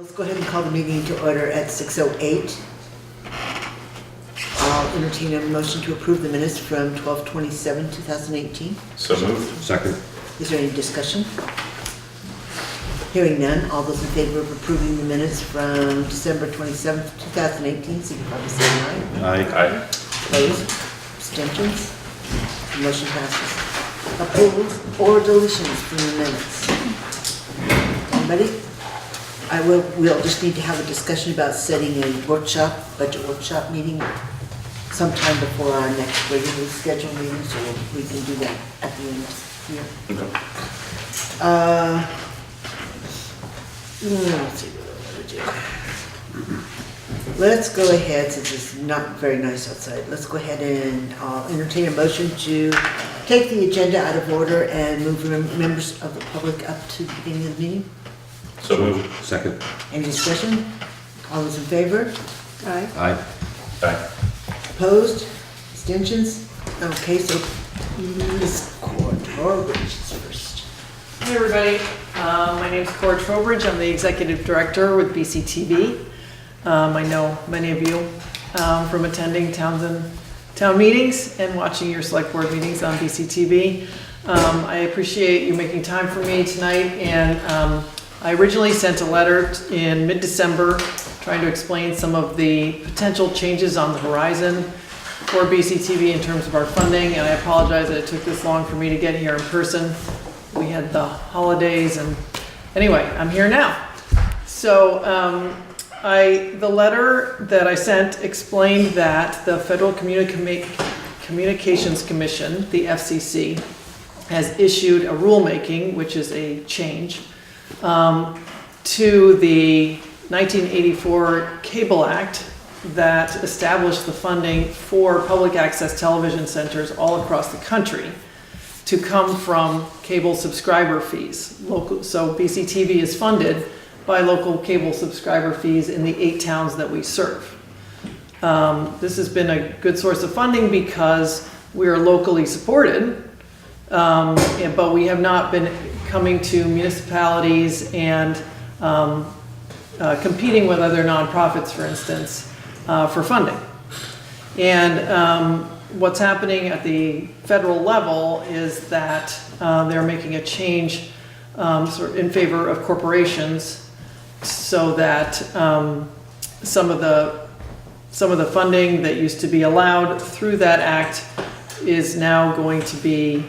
Let's go ahead and call the meeting to order at 6:08. I'll entertain a motion to approve the minutes from 12/27/2018. So moved. Second. Is there any discussion? Hearing none, all those in favor of approving the minutes from December 27th, 2018, signify by saying aye. Aye. Aye. Opposed? Abstentions? The motion passes. Approvals or deletions from the minutes? Anybody? We'll just need to have a discussion about setting a budget workshop meeting sometime before our next regularly scheduled meeting, so we can do that at the end here. Okay. Let's see what I want to do. Let's go ahead, since it's not very nice outside, let's go ahead and entertain a motion to take the agenda out of order and move members of the public up to the beginning of the meeting. So moved. Second. Any discussion? All those in favor? Aye. Aye. Aye. Opposed? Abstentions? Okay, so Ms. Trowbridge is first. Hey everybody, my name's Trowbridge. I'm the Executive Director with BCTV. I know many of you from attending Townshend town meetings and watching your select board meetings on BCTV. I appreciate you making time for me tonight, and I originally sent a letter in mid-December trying to explain some of the potential changes on the horizon for BCTV in terms of our funding, and I apologize that it took this long for me to get here in person. We had the holidays, and anyway, I'm here now. So the letter that I sent explained that the Federal Communications Commission, the FCC, has issued a rulemaking, which is a change, to the 1984 Cable Act that established the funding for public access television centers all across the country to come from cable subscriber fees. So BCTV is funded by local cable subscriber fees in the 8 towns that we serve. This has been a good source of funding because we are locally supported, but we have not been coming to municipalities and competing with other nonprofits, for instance, for funding. And what's happening at the federal level is that they're making a change sort of in favor of corporations, so that some of the funding that used to be allowed through that act is now going to be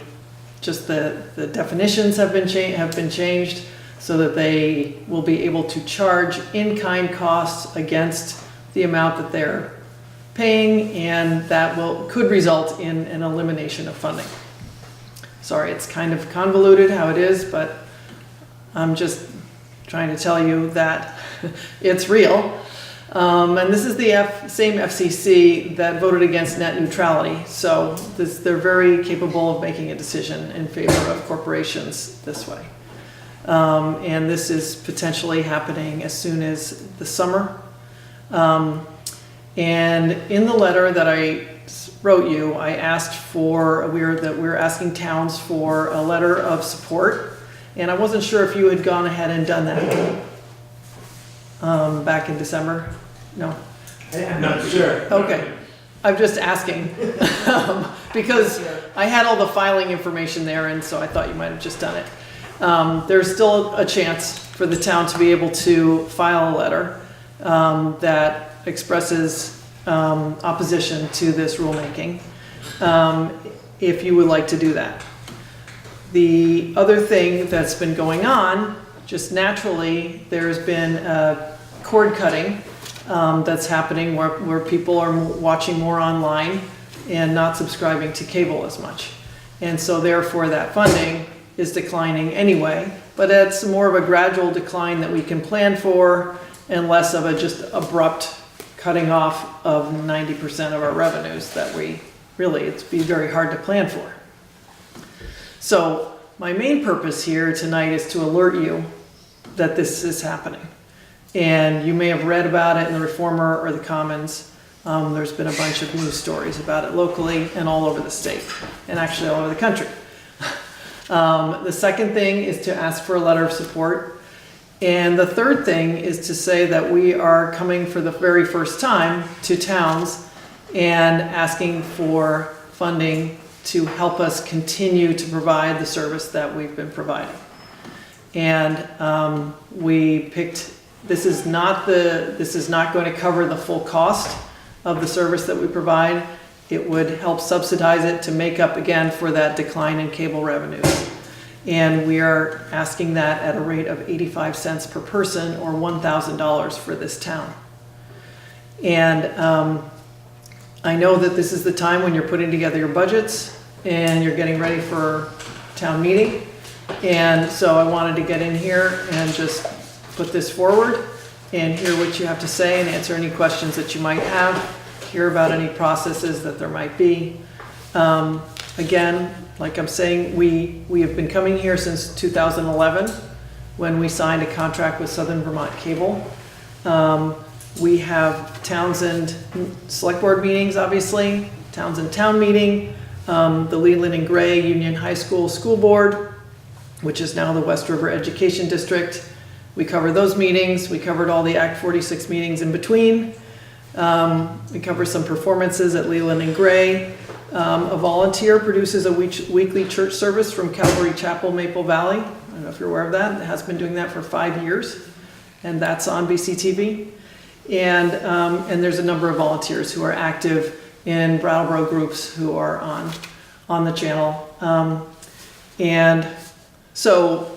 just the definitions have been changed so that they will be able to charge in-kind costs against the amount that they're paying, and that could result in an elimination of funding. Sorry, it's kind of convoluted how it is, but I'm just trying to tell you that it's real. And this is the same FCC that voted against net neutrality. So they're very capable of making a decision in favor of corporations this way. And this is potentially happening as soon as the summer. And in the letter that I wrote you, I asked for, we're asking towns for a letter of support. And I wasn't sure if you had gone ahead and done that back in December. No? I'm not sure. Okay. I'm just asking because I had all the filing information there, and so I thought you might have just done it. There's still a chance for the town to be able to file a letter that expresses opposition to this rulemaking, if you would like to do that. The other thing that's been going on, just naturally, there's been cord cutting that's happening where people are watching more online and not subscribing to cable as much. And so therefore that funding is declining anyway, but it's more of a gradual decline that we can plan for and less of a just abrupt cutting off of 90% of our revenues that it'd be very hard to plan for. So my main purpose here tonight is to alert you that this is happening. And you may have read about it in the Reformer or the Commons. There's been a bunch of news stories about it locally and all over the state, and actually all over the country. The second thing is to ask for a letter of support. And the third thing is to say that we are coming for the very first time to towns and asking for funding to help us continue to provide the service that we've been providing. And we picked, this is not going to cover the full cost of the service that we provide. It would help subsidize it to make up again for that decline in cable revenues. And we are asking that at a rate of 85 cents per person or $1,000 for this town. And I know that this is the time when you're putting together your budgets and you're getting ready for town meeting. And so I wanted to get in here and just put this forward and hear what you have to say and answer any questions that you might have, hear about any processes that there might be. Again, like I'm saying, we have been coming here since 2011 when we signed a contract with Southern Vermont Cable. We have Townshend Selectboard meetings, obviously, Townshend Town Meeting, the Leland and Gray Union High School School Board, which is now the West River Education District. We cover those meetings. We covered all the Act 46 meetings in between. We cover some performances at Leland and Gray. A volunteer produces a weekly church service from Calvary Chapel, Maple Valley. I don't know if you're aware of that. It has been doing that for 5 years, and that's on BCTV. And there's a number of volunteers who are active in Brattleboro groups who are on the channel. And so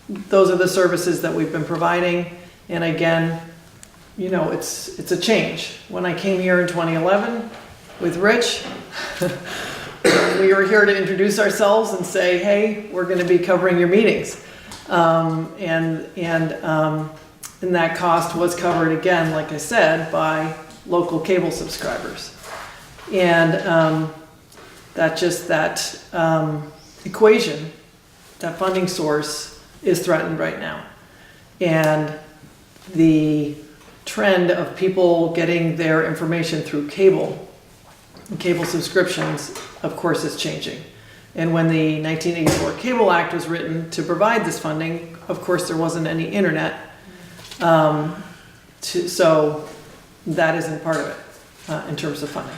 those are the services that we've been providing. And again, you know, it's a change. When I came here in 2011 with Rich, we were here to introduce ourselves and say, hey, we're going to be covering your meetings. And that cost was covered again, like I said, by local cable subscribers. And that equation, that funding source is threatened right now. And the trend of people getting their information through cable subscriptions, of course, is changing. And when the 1984 Cable Act was written to provide this funding, of course, there wasn't any internet. So that isn't part of it in terms of funding.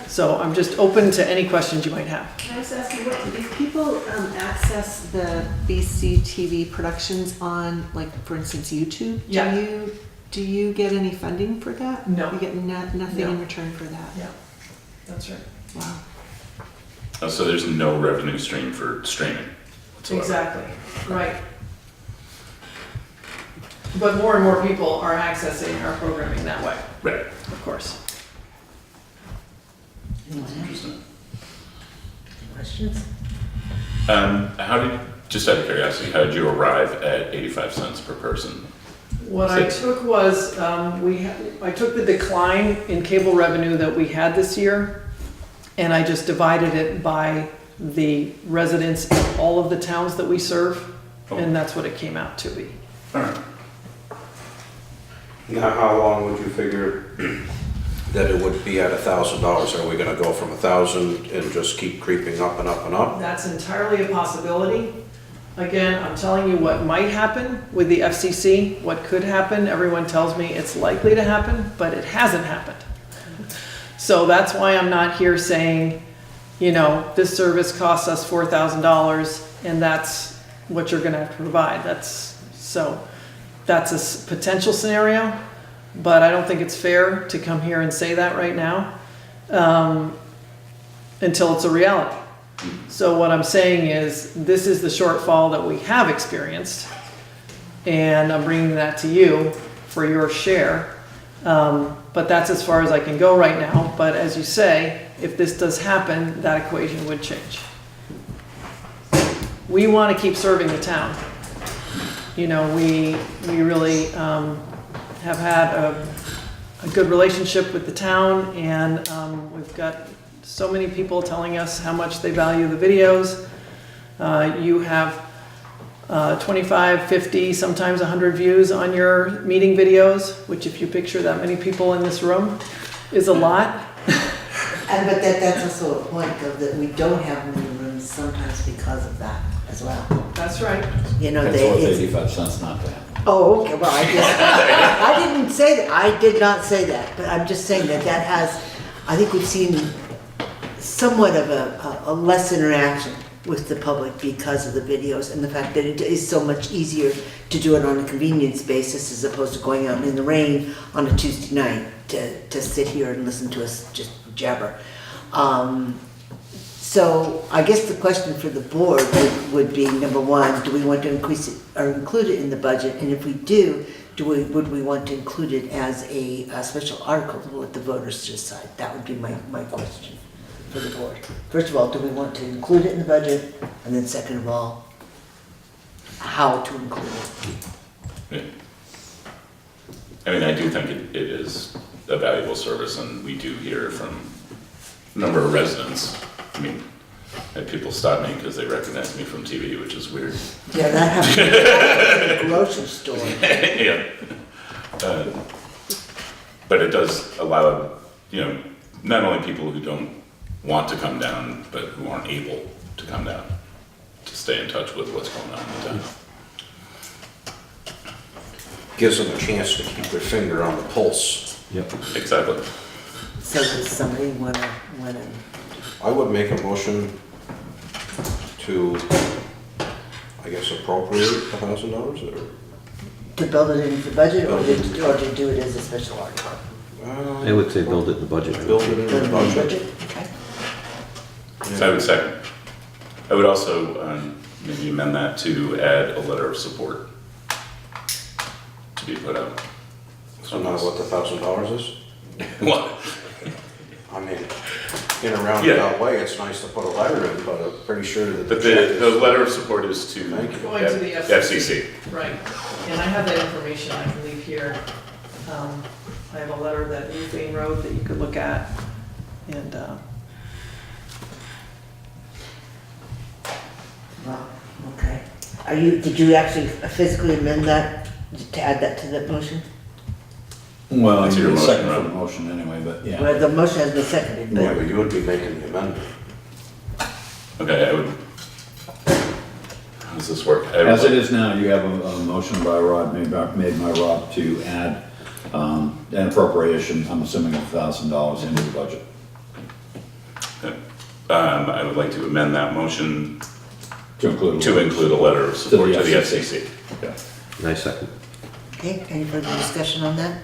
So I'm just open to any questions you might have. Can I just ask you, if people access the BCTV productions on, like, for instance, YouTube, Yeah. do you get any funding for that? No. You get nothing No. in return for that? Yeah, that's right. Wow. So there's no revenue stream for streaming whatsoever. Exactly, right. But more and more people are accessing our programming that way, Right. of course. Anyone else? Interesting. Any questions? Just out of curiosity, how did you arrive at 85 cents per person? What I took was, I took the decline in cable revenue that we had this year, and I just divided it by the residents in all of the towns that we serve, and that's what it came out to be. All right. Now, how long would you figure that it would be at $1,000? Are we gonna go from 1,000 and just keep creeping up and up and up? That's entirely a possibility. Again, I'm telling you what might happen with the FCC, what could happen. Everyone tells me it's likely to happen, but it hasn't happened. So that's why I'm not here saying, you know, this service costs us $4,000 and that's what you're gonna have to provide. That's a potential scenario, but I don't think it's fair to come here and say that right now until it's a reality. So what I'm saying is, this is the shortfall that we have experienced, and I'm bringing that to you for your share. But that's as far as I can go right now. But as you say, if this does happen, that equation would change. We want to keep serving the town. You know, we really have had a good relationship with the town, and we've got so many people telling us how much they value the videos. You have 25, 50, sometimes 100 views on your meeting videos, which if you picture that many people in this room is a lot. But that's also a point of that we don't have many rooms sometimes because of that. as well. That's right. You know, That's they, worth it's, 85 cents not to have. oh, okay, well, I didn't say that, I did not say that, but I'm just saying that that has, I think we've seen somewhat of a less interaction with the public because of the videos and the fact that it is so much easier to do it on a convenience basis as opposed to going out in the rain on a Tuesday night to sit here and listen to us just jabber. So I guess the question for the board would be, number one, do we want to increase it or include it in the budget? And if we do, would we want to include it as a special article to let the voters decide? That would be my question for the board. First of all, do we want to include it in the budget? And then second of all, how to include it? Yeah. I mean, I do think it is a valuable service, and we do hear from a number of residents. I mean, I had people stop me because they recognize me from TV, which is weird. Yeah, that happens in the grocery store. Yeah. But it does allow, you know, not only people who don't want to come down, but who aren't able to come down, to stay in touch with what's going on in the town. Gives them a chance to keep their finger on the pulse. Yep. Exactly. So does somebody wanna I would make a motion to, I guess, appropriate $1,000 or? to build it into the budget or to do it as a special article? I would say build it in the budget. Build it in Build the it in the budget. budget, okay. So I would second. I would also maybe amend that to add a letter of support to be put out. So now what the $1,000 is? Well, I mean, in a roundabout way, it's nice to put a letter in, but I'm pretty sure that. but check the is- letter of support is to Thank you. Going to the FCC. Right, and I have that information I can leave here. I have a letter that Ruth Bain wrote that you could look at, and, Well, okay. Did you actually physically amend that, to add that to the motion? Well, That's you your need a motion, second for right? the motion anyway, but yeah. Well, the motion has been seconded, Yeah, but but you would be making the amendment. Okay, I would. How does this work? I would As it like- is now, you have a motion by Rob, made by Rob to add an appropriation, I'm assuming of $1,000 into the budget. I would like to amend that motion To include. to include a letter of support to the FCC. Okay. Nice second. okay, any further discussion on that?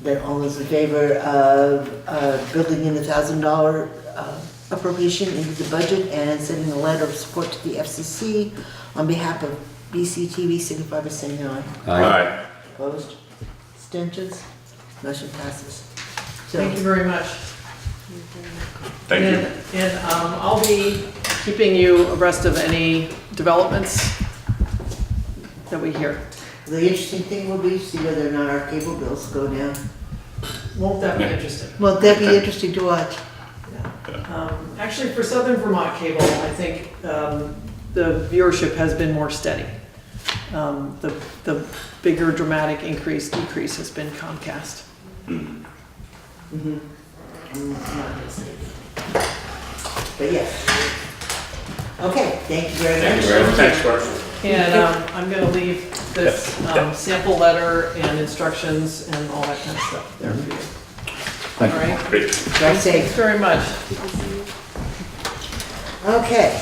Then all those in favor of building in $1,000 appropriation into the budget and sending a letter of support to the FCC on behalf of BCTV, signify by saying aye. Aye. Opposed? Abstentions? Motion passes. So, thank you very much. Thank you. And I'll be keeping you abreast of any developments that we hear. the interesting thing will be to see whether or not our cable bills go down. Won't that be interesting? Well, that'd be interesting to watch. Actually, for Southern Vermont Cable, I think the viewership has been more steady. The bigger dramatic decrease has been Comcast. But yes. Okay, thank you very much. Thank you very much. Thanks, Bart. And I'm gonna leave this sample letter and instructions and all that kind of stuff there for you. Thank All you. right? Great. Drive Thanks safe. very much. Okay,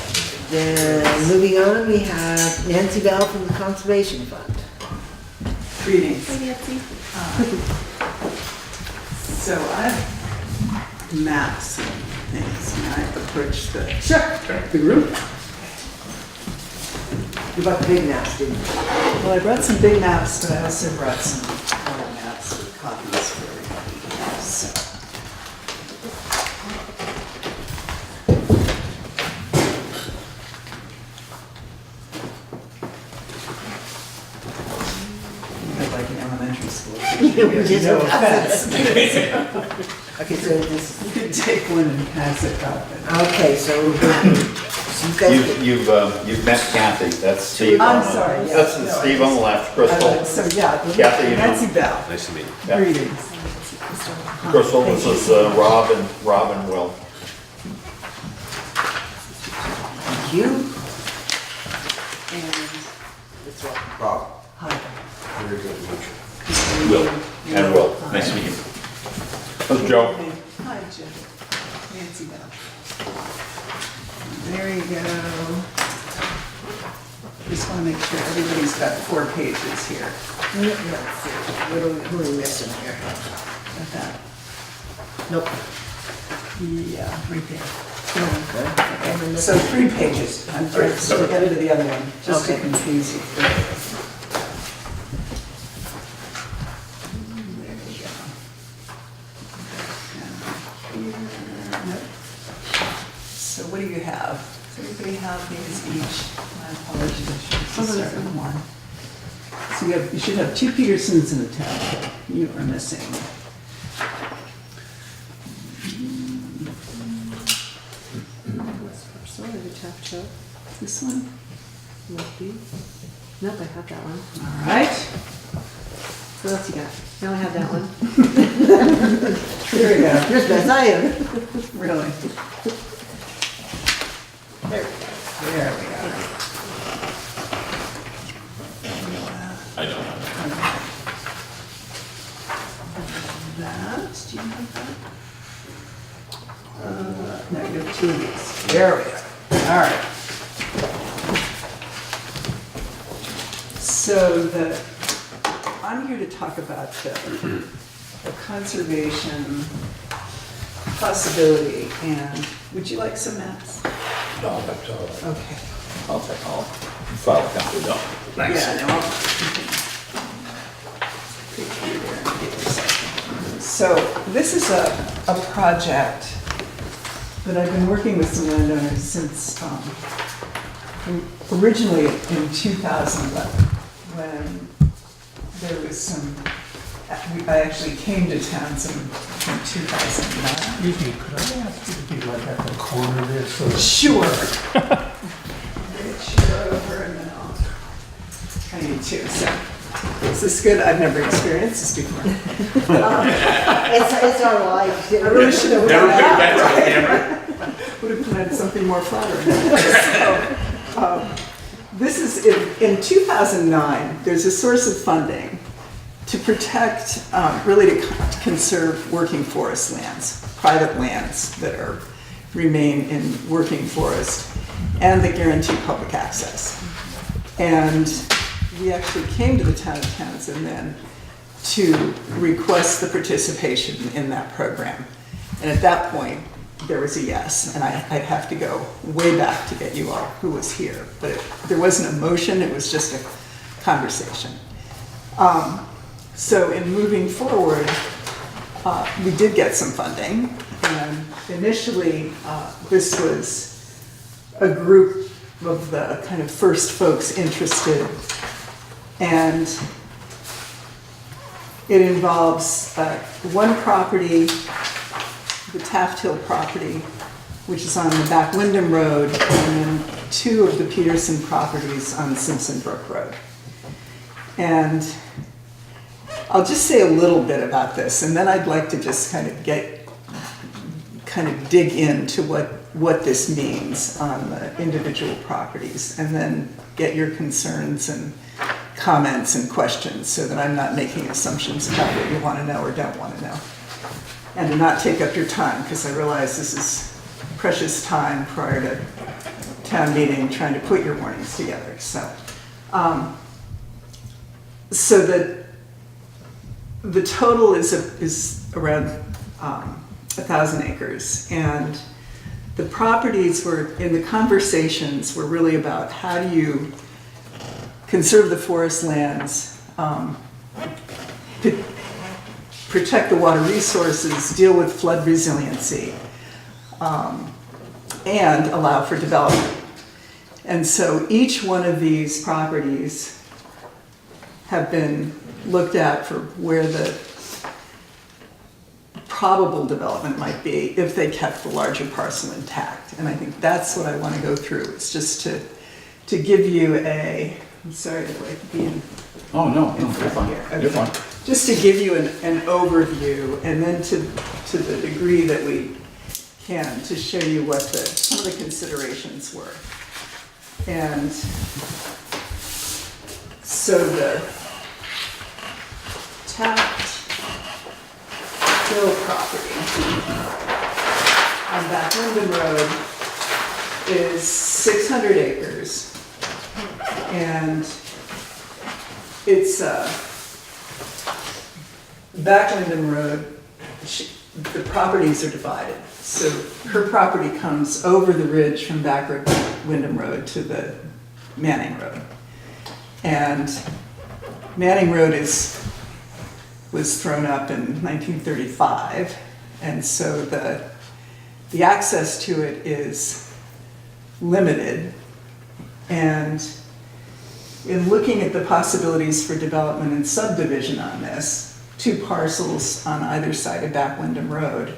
then moving on, we have Nancy Bell from the Conservation Fund. Greetings. Hi, Nancy. So I have maps and things, and I approached the group. You brought the big maps, didn't you? Well, I brought some big maps, but I also brought some other maps with copies for everybody. So. Like an elementary school. Which is No what I offense. Okay, so this, You can take one and pass it out. okay, so you guys, You've met Kathy, that's Steve. I'm sorry, yeah. That's No, Steve on the left, Crystal. So, yeah, Kathy, you know. Nancy Bell. Nice to meet you. Yeah. Greetings. Crystal, this is Rob and Will. Thank you. And That's right. Bob, hi. very good to meet you. Will, and Will, nice to meet you. That's Joe. Hi, Jim. Nancy Bell. There you go. Just want to make sure everybody's got 4 pages here. Let's see, who are we missing here? Got that? Nope. Yeah, right there. Okay. So 3 pages. I'm just to get into the other one, just to Okay. confuse you. There you go. Nope. So what do you have? Does everybody have these each? My apologies, I should start with one. So you should have 2 Petersons and a Townshend. You are missing. Sorry, the top show. This one? Must be. Nope, I have that one. All right. What else you got? I only have that one. There we go. You're as best I am. Really? There we go. There we go. I don't know. That, do you have that? No, you have 2 of these. There we go. All right. So I'm here to talk about the conservation possibility, and would you like some maps? No, that's all right. Okay. I'll take all. File copy, no. Yeah, no, so this is a project that I've been working with some landowners since originally in 2011, when there was some, I actually came to Townsend in 2009. Excuse me, could I ask you to be like at the corner there so that Sure. Get you over and then I need to, so. Is this good? I've never experienced this before. It's our life. I really should have. Never done put it that, back to the right? camera. Would have planned something more flattering. So, this is, in 2009, there's a source of funding to protect, really to conserve working forest lands, private lands that remain in working forest, and that guarantee public access. And we actually came to the town of Townsend then to request the participation in that program. And at that point, there was a yes, and I'd have to go way back to get you all who was here. But there wasn't a motion, it was just a conversation. So in moving forward, we did get some funding. And initially, this was a group of the kind of first folks interested. And it involves one property, the Taft Hill property, which is on the back Wyndham Road, and then 2 of the Peterson properties on Simpson Brook Road. And I'll just say a little bit about this, and then I'd like to just kind of dig into what this means on the individual properties, and then get your concerns and comments and questions so that I'm not making assumptions about what you want to know or don't want to know. And to not take up your time, because I realize this is precious time prior to town meeting trying to put your warnings together. So, the total is around 1,000 acres, and the properties were, in the conversations, were really about how do you conserve the forest lands, protect the water resources, deal with flood resiliency, and allow for development. And so each one of these properties have been looked at for where the probable development might be if they kept the larger parcel intact. And I think that's what I want to go through. It's just to give you I'm sorry to be in. Oh, no, in you're front fine. here. Okay. You're fine. Just to give you an overview, and then to the degree that we can, to show you what some of the considerations were. And so the Taft Hill property on Back Linden Road is 600 acres. And it's Back Linden Road, the properties are divided. So her property comes over the ridge from Back Wyndham Road to the Manning Road. And Manning Road was thrown up in 1935, and so the access to it is limited. And in looking at the possibilities for development and subdivision on this, 2 parcels on either side of Back Wyndham Road,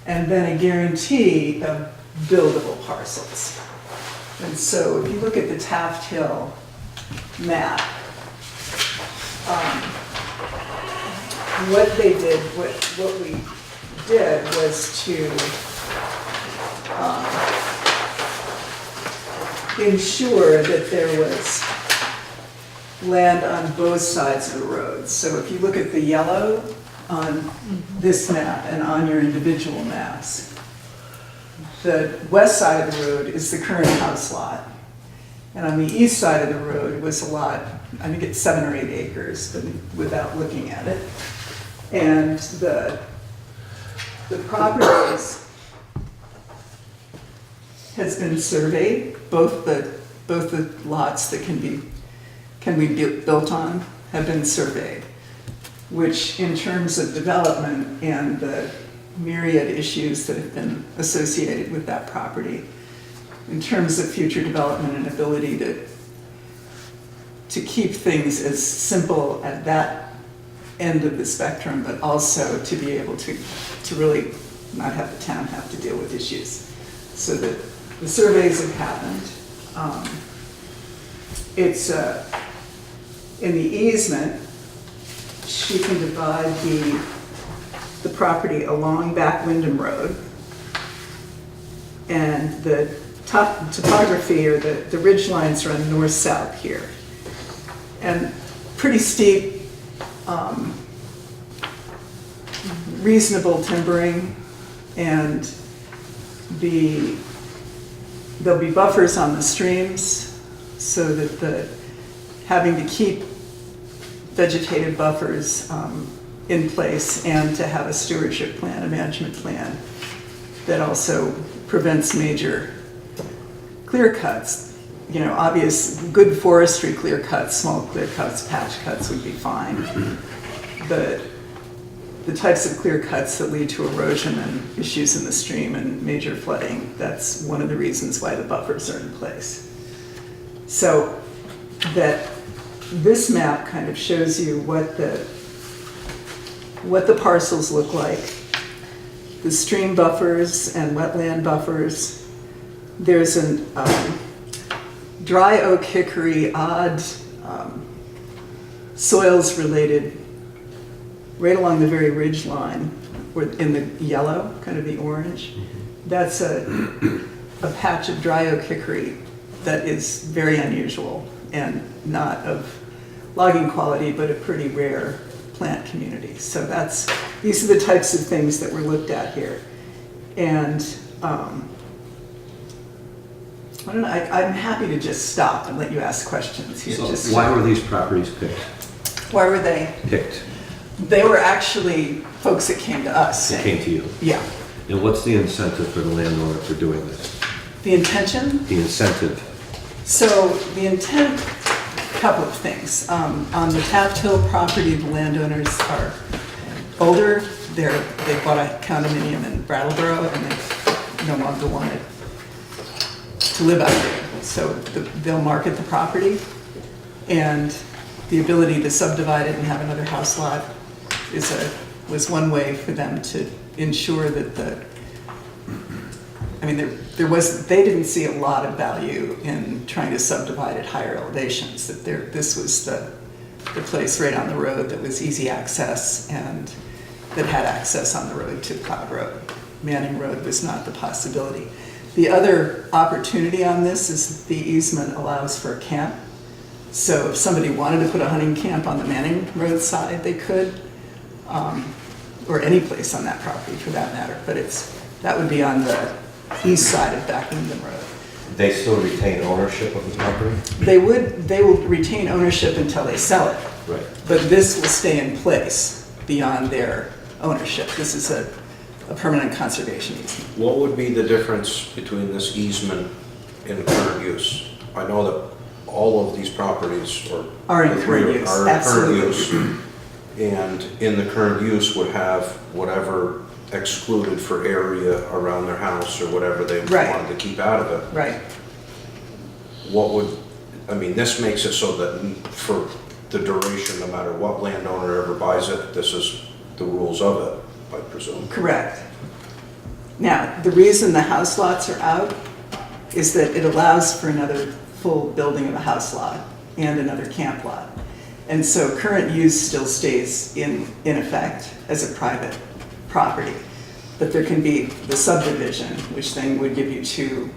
and then a guarantee of buildable parcels. And so if you look at the Taft Hill map, what they did, what we did was to ensure that there was land on both sides of the road. So if you look at the yellow on this map and on your individual maps, the west side of the road is the current house lot. And on the east side of the road was a lot, I think it's 7 or 8 acres, but without looking at it. And the properties has been surveyed, both the lots that can be built on have been surveyed, which in terms of development and the myriad issues that have been associated with that property, in terms of future development and ability to keep things as simple at that end of the spectrum, but also to be able to really not have the town have to deal with issues. So that the surveys have happened. It's in the easement, she can divide the property along Back Wyndham Road, and the topography or the ridge lines run north-south here. And pretty steep, reasonable timbering, and there'll be buffers on the streams so that having to keep vegetative buffers in place, and to have a stewardship plan, a management plan that also prevents major clear cuts. You know, obvious, good forestry clear cuts, small clear cuts, patch cuts would be fine. But the types of clear cuts that lead to erosion and issues in the stream and major flooding, that's one of the reasons why the buffers are in place. So that this map kind of shows you what the parcels look like, the stream buffers and wetland buffers. There's an dry oak hickory odd soils related right along the very ridge line, or in the yellow, kind of the orange. That's a patch of dry oak hickory that is very unusual and not of logging quality, but a pretty rare plant community. So these are the types of things that were looked at here. And I don't know, I'm happy to just stop and let you ask questions here. So why were these properties picked? Why were they? Picked. They were actually folks that came to us. They came to you. Yeah. And what's the incentive for the landowner for doing this? The intention? The incentive. So the intent, a couple of things. On the Taft Hill property, the landowners are older. They bought a condominium in Brattleboro, and they no longer wanted to live out there. So they'll market the property, and the ability to subdivide it and have another house lot was one way for them to ensure that they didn't see a lot of value in trying to subdivide at higher elevations, that this was the place right on the road that was easy access and that had access on the road to Cloud Road. Manning Road was not the possibility. The other opportunity on this is the easement allows for a camp. So if somebody wanted to put a hunting camp on the Manning Road side, they could, or any place on that property for that matter, but that would be on the east side of Back Wyndham Road. They still retain ownership of the property? They will retain ownership until they sell it, Right. but this will stay in place beyond their ownership. This is a permanent conservation easement. What would be the difference between this easement and current use? I know that all of these properties, or Are in the three current use, are in current absolutely. use. And in the current use would have whatever excluded for area around their house or whatever they Right. wanted to keep out of it. Right. This makes it so that for the duration, no matter what landowner ever buys it, this is the rules of it, I presume. Correct. Now, the reason the house lots are out is that it allows for another full building of a house lot and another camp lot. And so current use still stays in effect as a private property. But there can be the subdivision, which then would give you two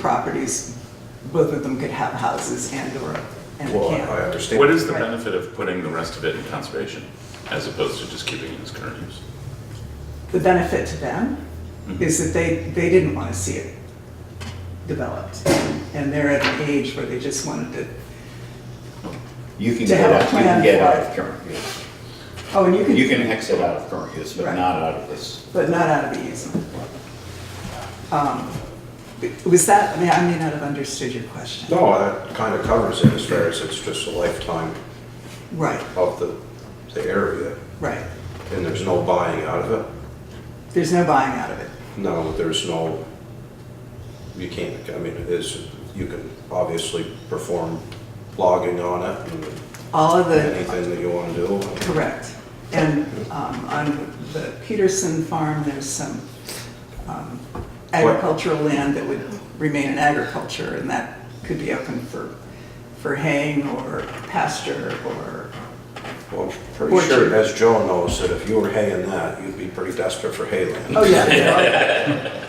properties. Both of them could have houses and a Well, camp. I understand. What is the Right. benefit of putting the rest of it in conservation as opposed to just keeping it as current use? The benefit to them is that they didn't want to see it developed. And they're at an age where they just wanted to, You can To get have a out, you plan can get for out it. of current use. oh, and you can. You can exit out of current use, but Right. not out of this. But not out of the easement. Was that, I may not have understood your question. No, that kind of covers it as far as it's just a lifetime Right, of the area, right. and there's no buying out of it. There's no buying out of it. No, you can't, you can obviously perform logging on it and All of the, anything that you want to do. correct. And on the Peterson farm, there's some agricultural land that would remain in agriculture, and that could be open for haying or pasture or, Well, I'm pretty sure, as Joe knows, that if you were haying that, you'd be pretty desperate for hay land. oh yeah.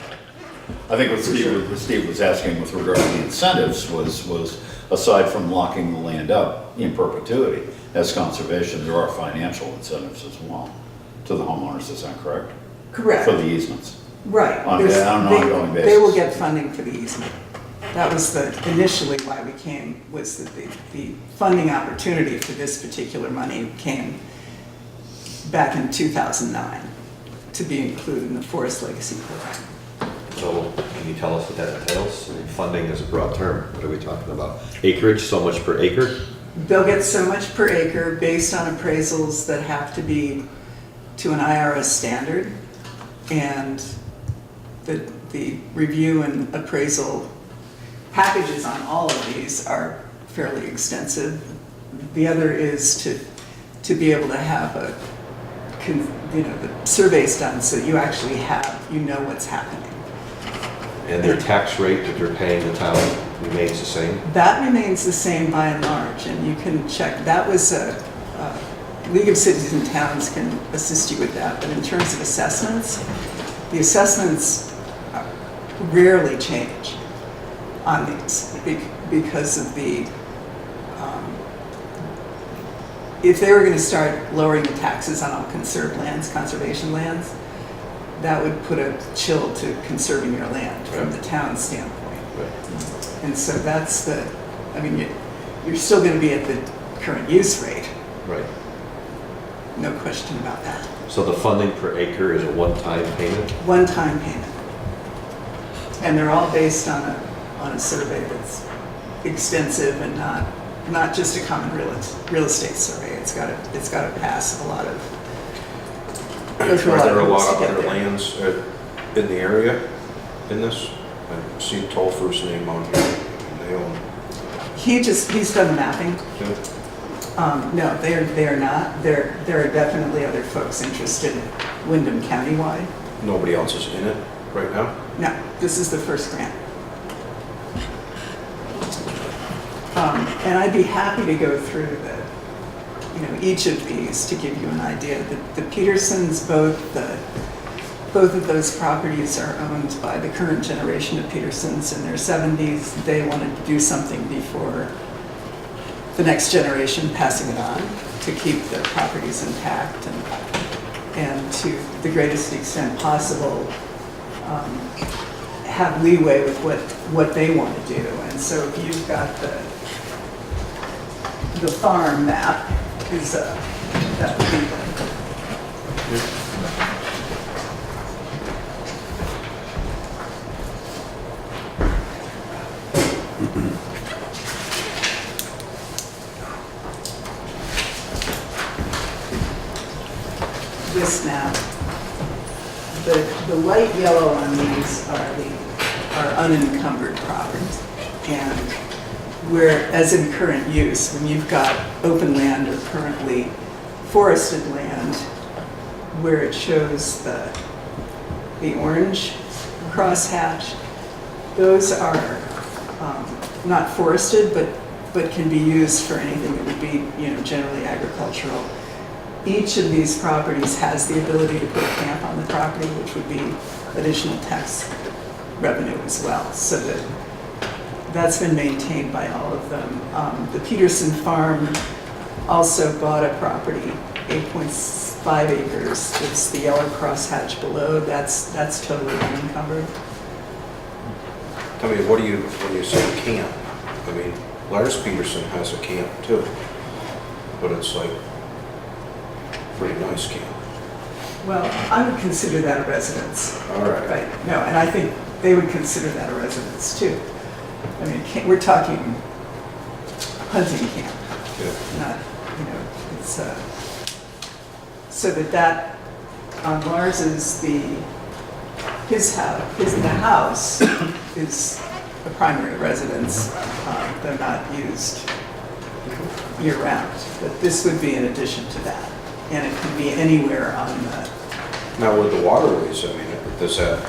I think what Steve was asking with regard to the incentives was aside from locking the land up in perpetuity as conservation, there are financial incentives as well to the homeowners, is that correct? Correct. For the easements. Right. On There's- an they- ongoing They basis. will get funding for the easement. That was initially why we came, was that the funding opportunity for this particular money came back in 2009 to be included in the Forest Legacy Program. So can you tell us what that entails? I mean, funding is a broad term. What are we talking about? Acreage, so much per acre? They'll get so much per acre based on appraisals that have to be to an IRS standard. And the review and appraisal packages on all of these are fairly extensive. The other is to be able to have the surveys done so you actually know what's happening. And their tax rate that they're paying the town remains the same? That remains the same by and large, and you can check. That was League of Cities and Towns can assist you with that, but in terms of assessments, the assessments rarely change on these because of if they were going to start lowering the taxes on all conserved lands, conservation lands, that would put a chill to conserving your land from the town standpoint. And so that's you're still going to be at the current use rate. Right. No question about that. So the funding per acre is a one-time payment? One-time payment. And they're all based on a survey that's extensive and not just a common real estate survey. It's got to pass a lot of. Are there a lot hoops of to get other there. lands in the area in this? I see Tolfer's name on here. They own. He's done the mapping. Yeah. No, they are not. There are definitely other folks interested in Wyndham County-wide. Nobody else is in it right now? No, this is the first grant. And I'd be happy to go through each of these to give you an idea. The Petersons, both both of those properties are owned by the current generation of Petersons in their 70s. They wanted to do something before the next generation, passing it on to keep their properties intact and to the greatest extent possible have leeway with what they want to do. And so if you've got the farm map is that would be this map. The light yellow on these are unencumbered properties. And where, as in current use, when you've got open land or currently forested land, where it shows the orange crosshatch, those are not forested, but can be used for anything that would be, generally agricultural. Each of these properties has the ability to put a camp on the property, which would be additional tax revenue as well. So that's been maintained by all of them. The Peterson Farm also bought a property, 8.5 acres. It's the yellow crosshatch below. That's totally unencumbered. I mean, when you say camp, I mean, Lars Peterson has a camp too, but it's like pretty nice camp. Well, I would consider that a residence. All right. Right, no, and I think they would consider that a residence too. I mean, we're talking hunting camp, Yeah. not, it's, so that on Lars's, his house is a primary residence. They're not used year round, but this would be in addition to that. And it could be anywhere on the, Now with the waterways, I mean, does that,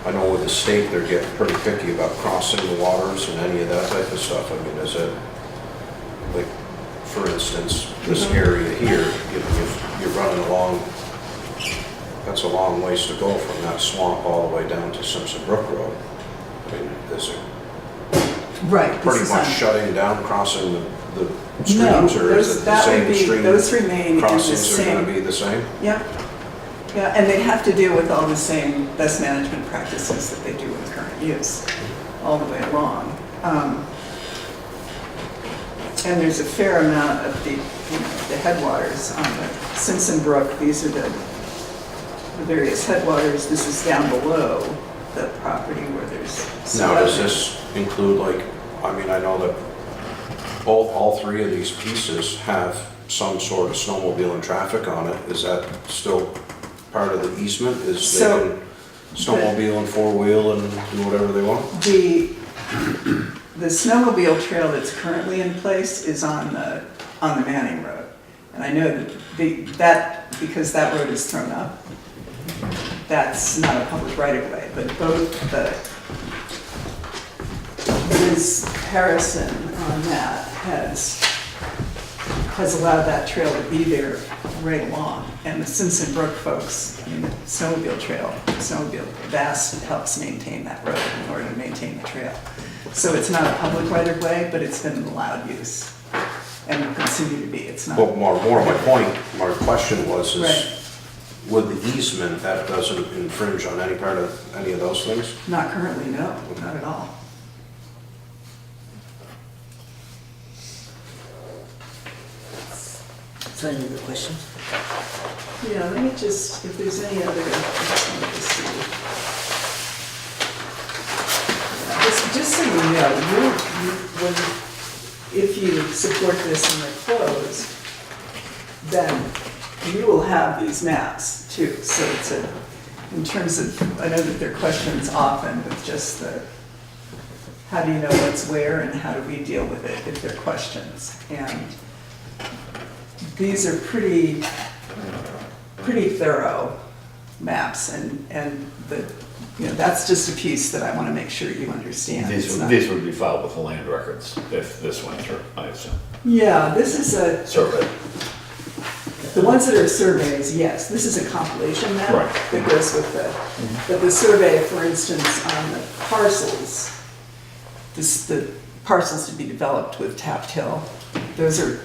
I know with the state, they're getting pretty picky about crossing the waters and any of that type of stuff. I mean, is it, like, for instance, this area here, you're running along, that's a long ways to go from that swamp all the way down to Simpson Brook Road. I mean, is it right. this pretty is much on- shutting down, crossing the No, streams, or is it the that would same be, stream those remain in the crossings are gonna same. be the same? Yeah, yeah, and they have to deal with all the same best management practices that they do in current use, all the way along. And there's a fair amount of the headwaters on the Simpson Brook. These are the various headwaters. This is down below the property where there's. Now, does this include, like, I mean, I know that all three of these pieces have some sort of snowmobile and traffic on it. Is that still part of the easement? Is So, they can snowmobile and four-wheel and do whatever they want? The snowmobile trail that's currently in place is on the Manning Road. And I know that because that road is thrown up, that's not a public right-of-way, but both Ms. Harrison on that has allowed that trail to be there right along. And the Simpson Brook folks, I mean, the snowmobile trail, Vast helps maintain that road in order to maintain the trail. So it's not a public right-of-way, but it's been an allowed use and will continue to be. It's not. Well, more my point, my question was, Right. is with the easement, that doesn't infringe on any part of any of those things? Not currently, no, not at all. So any other questions? Yeah, let me just, if there's any other, let me just see. Just so you know, if you support this and they're closed, then you will have these maps too. So it's in terms of, I know that there are questions often with just how do you know what's where and how do we deal with it if there are questions. And these are pretty thorough maps and that's just a piece that I want to make sure you understand. It's not- These would be filed with the land records if this went through, I assume. Yeah, this is a, Survey. The ones that are surveys, yes, this is a compilation map Right. that goes with the, but the survey, for instance, on the parcels, the parcels to be developed with Taft Hill, those are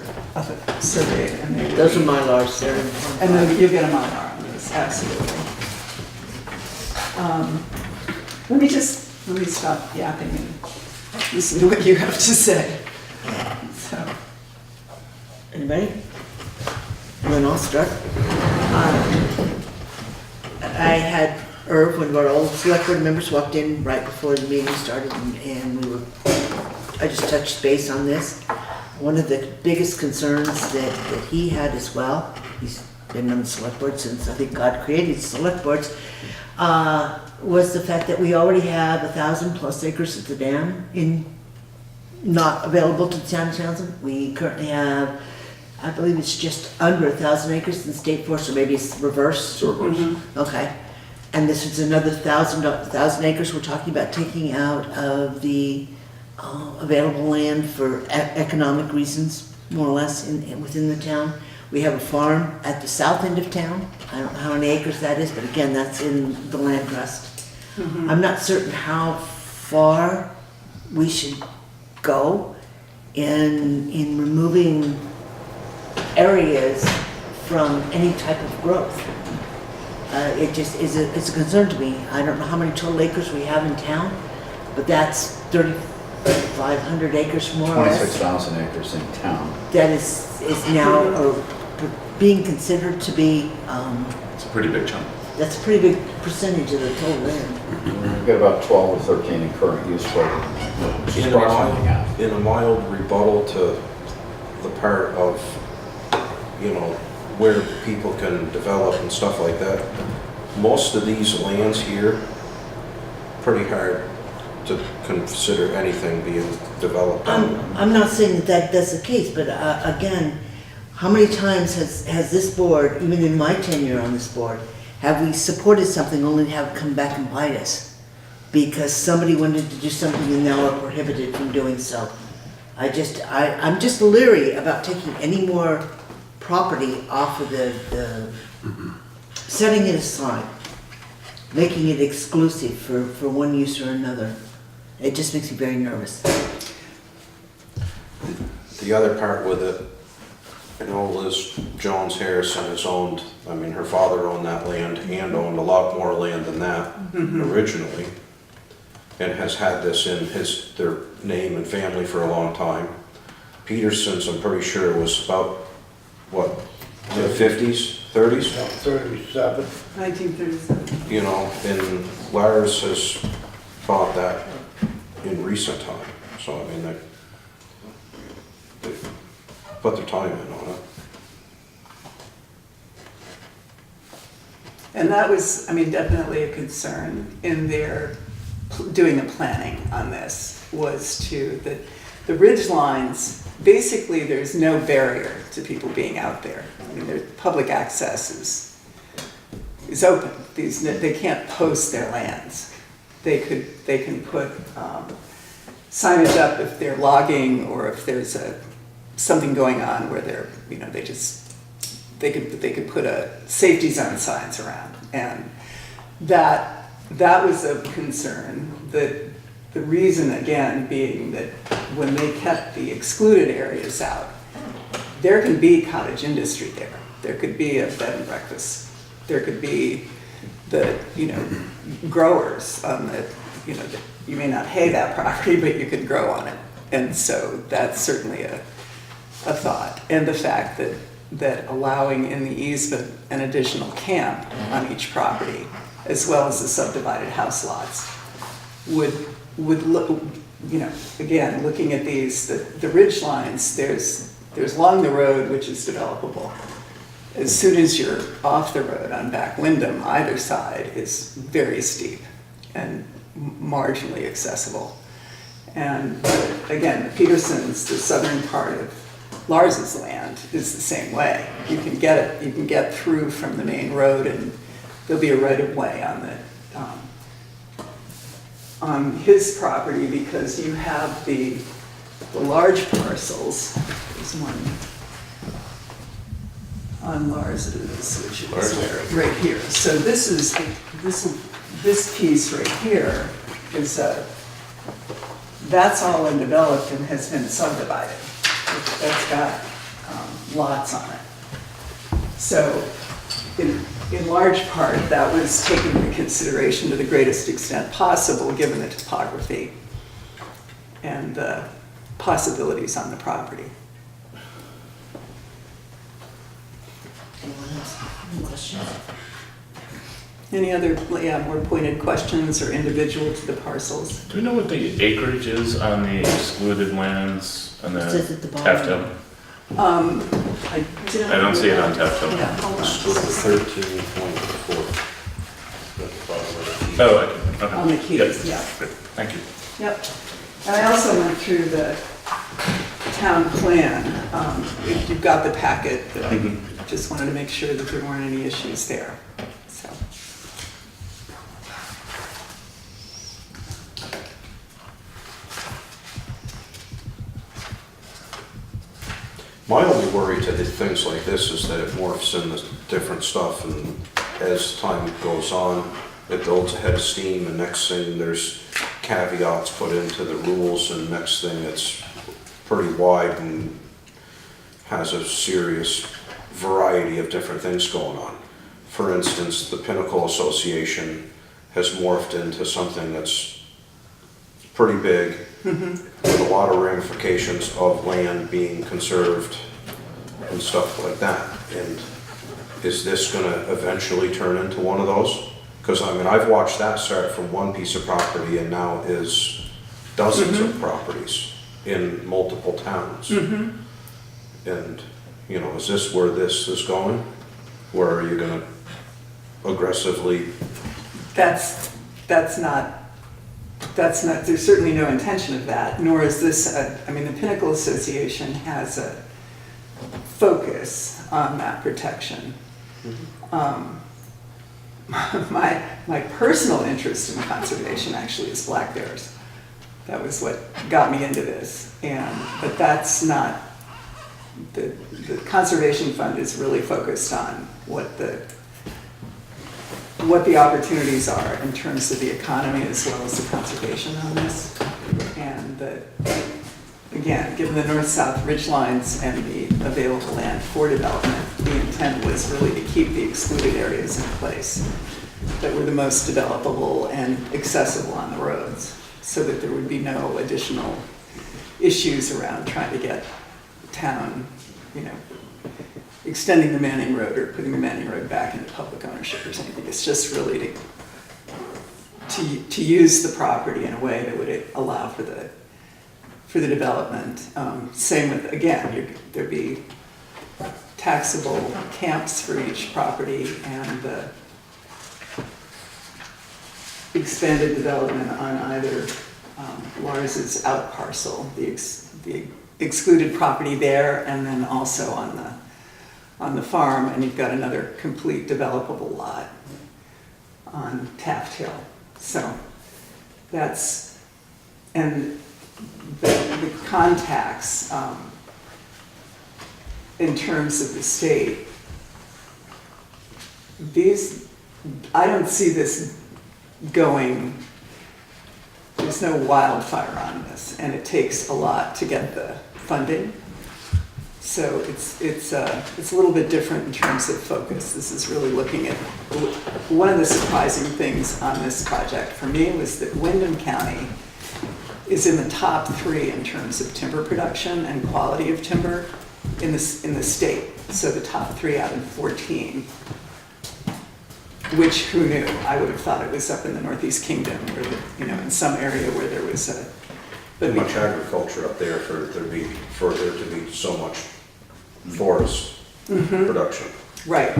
surveyed and they. Those are Mylars, they're in. And then you get them on this, absolutely. Let me stop yapping and listen to what you have to say. So, Anybody? Then I'll start. I had Irv, one of our old select board members, walked in right before the meeting started, and I just touched base on this. One of the biggest concerns that he had as well, he's been on the select board since I think God created select boards, was the fact that we already have 1,000+ acres at the dam not available to the town of Townsend. We currently have, I believe it's just under 1,000 acres in the state forest, or maybe it's reverse. Okay. And this is another 1,000 acres we're talking about taking out of the available land for economic reasons, more or less, within the town. We have a farm at the south end of town. I don't know how many acres that is, but again, that's in the land trust. I'm not certain how far we should go in removing areas from any type of growth. It just is it's a concern to me. I don't know how many total acres we have in town, but that's 3,500 acres more or less. 26,000 acres in town. That is now being considered to be, It's a pretty big chunk. that's a pretty big percentage of the total land. We've got about 12 or 13 in current use for approximately half. In a mild rebuttal to the part of, where people can develop and stuff like that, most of these lands here, pretty hard to consider anything being developed on them. I'm not saying that that's the case, but again, how many times has this board, even in my tenure on this board, have we supported something only to have it come back and bite us? Because somebody wanted to do something and now are prohibited from doing so. I'm just leery about taking any more property off of the setting it aside, making it exclusive for one use or another. It just makes me very nervous. The other part with it, Liz Jones Harrison has owned, her father owned that land and owned a lot more land than that originally, and has had this in their name and family for a long time. Peterson's, I'm pretty sure, was about, what, the 50s, 30s? 37. 1937. And Lars has bought that in recent time. So, they put their time in on it. And that was, definitely a concern in their doing the planning on this, was that the ridge lines, basically there's no barrier to people being out there. Their public access is open. They can't post their lands. They can put signage up if they're logging, or if there's something going on where they could put a safety zone signs around, and that was of concern. That the reason, again, being that when they kept the excluded areas out, there can be cottage industry there. There could be a bed and breakfast. There could be the growers on the you may not hay that property, but you could grow on it, and so that's certainly a thought. And the fact that allowing in the easement an additional camp on each property, as well as the subdivided house lots, would look, again, looking at these, the ridge lines, there's along the road, which is developable. As soon as you're off the road on Back Windham, either side is very steep and marginally accessible. And again, the Petersons, the southern part of Lars's land, is the same way. You can get through from the main road, and there'll be a right of way on his property, because you have the large parcels. There's one. on Lars's, which Lars. is right here. So this is, this piece right here is, that's all undeveloped and has been subdivided. That's got lots on it. So in large part, that was taken into consideration to the greatest extent possible, given the topography and the possibilities on the property. Anyone else? Any questions? Any other, more pointed questions or individual to the parcels? Do we know what the acreage is on the excluded lands on the It says at the bottom. Taft Hill? I don't see it on Taft Hill. Yeah, hold on. Split 13.4. That's the bottom of the Oh, okay. On the keys, Yep. yeah. Good. Thank you. Yep. And I also went through the town plan. You've got the packet, but I just wanted to make sure that there weren't any issues there, so. My only worry to things like this is that it morphs into different stuff, and as time goes on, it builds a head of steam, and next thing there's caveats put into the rules, and next thing it's pretty wide and has a serious variety of different things going on. For instance, the Pinnacle Association has morphed into something that's pretty big, with a lot of ramifications of land being conserved and stuff like that. And is this gonna eventually turn into one of those? Because I mean, I've watched that start from one piece of property and now is dozens of properties in multiple towns. And, you know, is this where this is going? Where are you gonna aggressively? That's not, there's certainly no intention of that, nor is this, I mean, the Pinnacle Association has a focus on that protection. My personal interest in conservation actually is black bears. That was what got me into this, but that's not, the Conservation Fund is really focused on what the opportunities are in terms of the economy as well as the conservation on this. And again, given the north-south ridge lines and the available land for development, the intent was really to keep the excluded areas in place that were the most developable and accessible on the roads, so that there would be no additional issues around trying to get town, you know, extending the Manning Road or putting the Manning Road back into public ownership or something. It's just really to use the property in a way that would allow for the development. Same with, again, there'd be taxable camps for each property, and the expanded development on either Lars's out parcel, the excluded property there, and then also on the farm, and you've got another complete developable lot on Taft Hill. So that's, and the contacts in terms of the state, I don't see this going, there's no wildfire on this, and it takes a lot to get the funding. So it's a little bit different in terms of focus. This is really looking at, one of the surprising things on this project for me was that Windham County is in the top 3 in terms of timber production and quality of timber in the state. So the top 3 out of 14, which who knew? I would have thought it was up in the Northeast Kingdom, or in some area where there was Too much agriculture up there for there to be so much forest production. Right,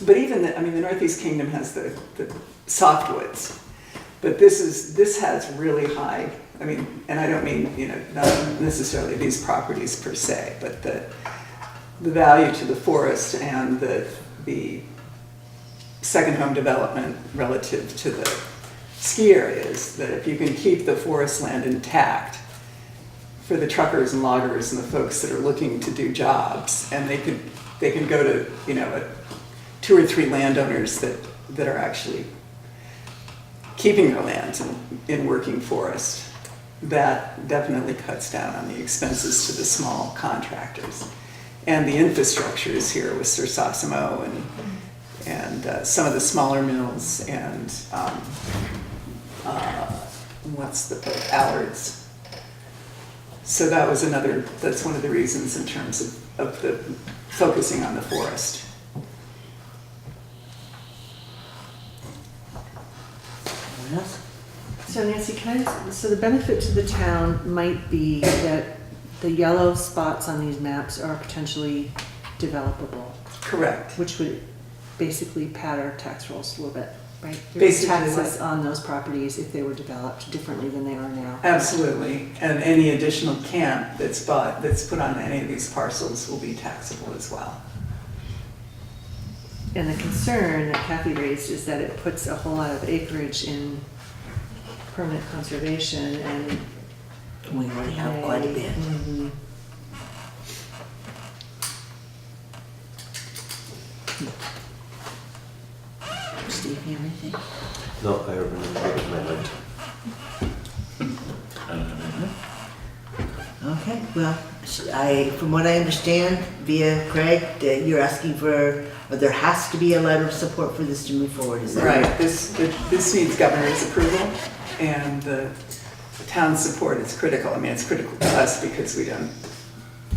but even the Northeast Kingdom has the softwoods, but this has really high. And I don't mean not necessarily these properties per se, but the value to the forest and the second home development relative to the ski areas. That if you can keep the forest land intact for the truckers and loggers and the folks that are looking to do jobs, and they could they can go to, you know, 2 or 3 landowners that are actually keeping their land in working forest. That definitely cuts down on the expenses to the small contractors. And the infrastructure is here with Sir Sosimo and some of the smaller mills and what's the Allards. So that's one of the reasons in terms of the focusing on the forest. Anyone else? So Nancy, so the benefit to the town might be that the yellow spots on these maps are potentially developable, Correct. which would basically pad our tax rolls a little bit, right? There would be Basically, taxes what? on those properties if they were developed differently than they are now. Absolutely. And any additional camp that's put on any of these parcels will be taxable as well. And the concern that Kathy raised is that it puts a whole lot of acreage in permanent conservation and We already have quite a bit. Mhm. Steve, you have anything? No, I remember my note. I don't have anything. Okay, well, from what I understand via Craig, that you're asking for, or there has to be a letter of support for this to move forward, is that right? Right, this needs governor's approval, and the town's support is critical. I mean, it's critical to us because we don't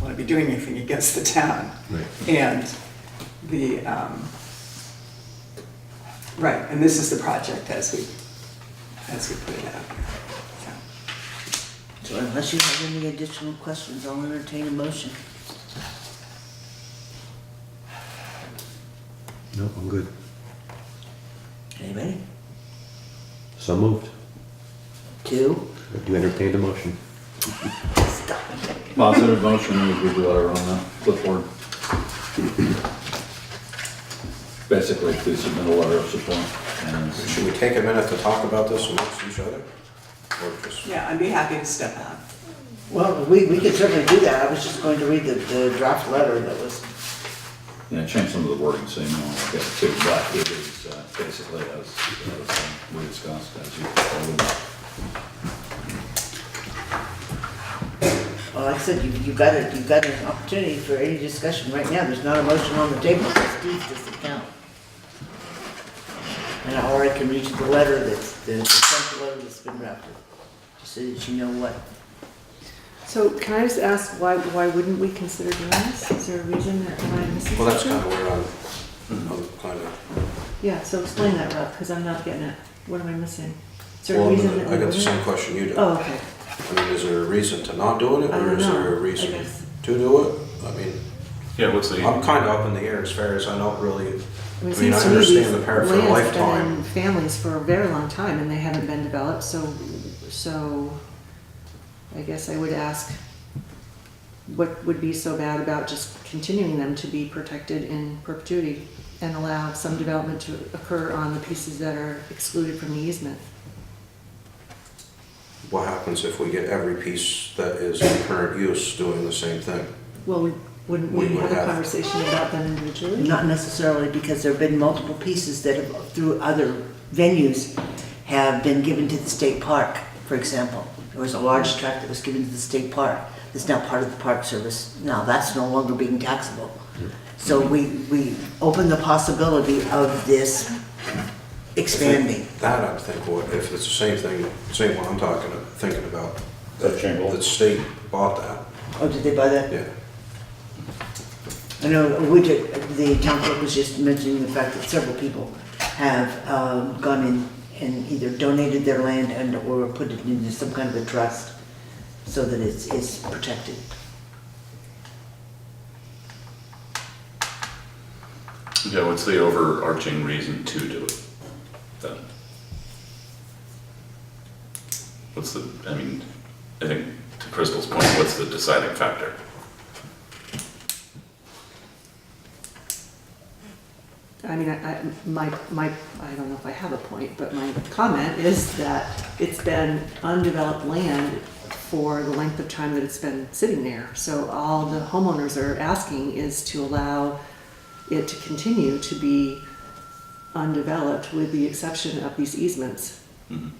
want to be doing anything against the town. Right. And right, and this is the project as we put it out here. So unless you have any additional questions, I'll entertain a motion. No, I'm good. Anybody? So moved. 2? Do entertain the motion? Stop. Positive motion, we do letter on the clipboard. Basically, please submit a letter of support. And Should we take a minute to talk about this amongst each other? Or just, Yeah, I'd be happy to step out. Well, we could certainly do that. I was just going to read the draft letter that was, yeah, change some of the wording, so you know, get two black duties, basically, as we discussed, as you told. well, like I said, you've got an opportunity for any discussion right now. There's not a motion on the table, so Steve doesn't count. Or I can read you the letter the central letter that's been drafted, just so that you know what. So can I just ask, why wouldn't we consider doing this? Is there a reason that I'm missing well, that's something? kind of where I'm kind of, Yeah, so explain that, Rob, because I'm not getting it. What am I missing? Is there a well, reason that I we got the wouldn't? same question you did. Oh, okay. I mean, is there a reason to not doing it, I or don't is know, there a I reason guess. to do it? I mean, Yeah, what's the? I'm kind of up in the air as far as I don't really, I mean, I it mean, I seems to me these understand the parrot for a lands have been lifetime. in families for a very long time and they haven't been developed, so I guess I would ask, what would be so bad about just continuing them to be protected in perpetuity and allow some development to occur on the pieces that are excluded from the easement? What happens if we get every piece that is in current use doing the same thing? Well, wouldn't We we would have a have- conversation about them individually? Not necessarily, because there have been multiple pieces that have, through other venues, have been given to the state park, for example. There was a large tract that was given to the state park, that's now part of the Park Service. Now, that's no longer being taxable. So we open the possibility of this expanding. That I think, if it's the same thing, same one I'm thinking about. That Chamberlain? The state bought that, Oh, did they buy that? yeah. I know, the town clerk was just mentioning the fact that several people have gone in and either donated their land and or put it into some kind of a trust so that it's protected. Yeah, what's the overarching reason to do it then? I think to Crystal's point, what's the deciding factor? I mean, I don't know if I have a point, but my comment is that it's been undeveloped land for the length of time that it's been sitting there. So all the homeowners are asking is to allow it to continue to be undeveloped with the exception of these easements. Mhm.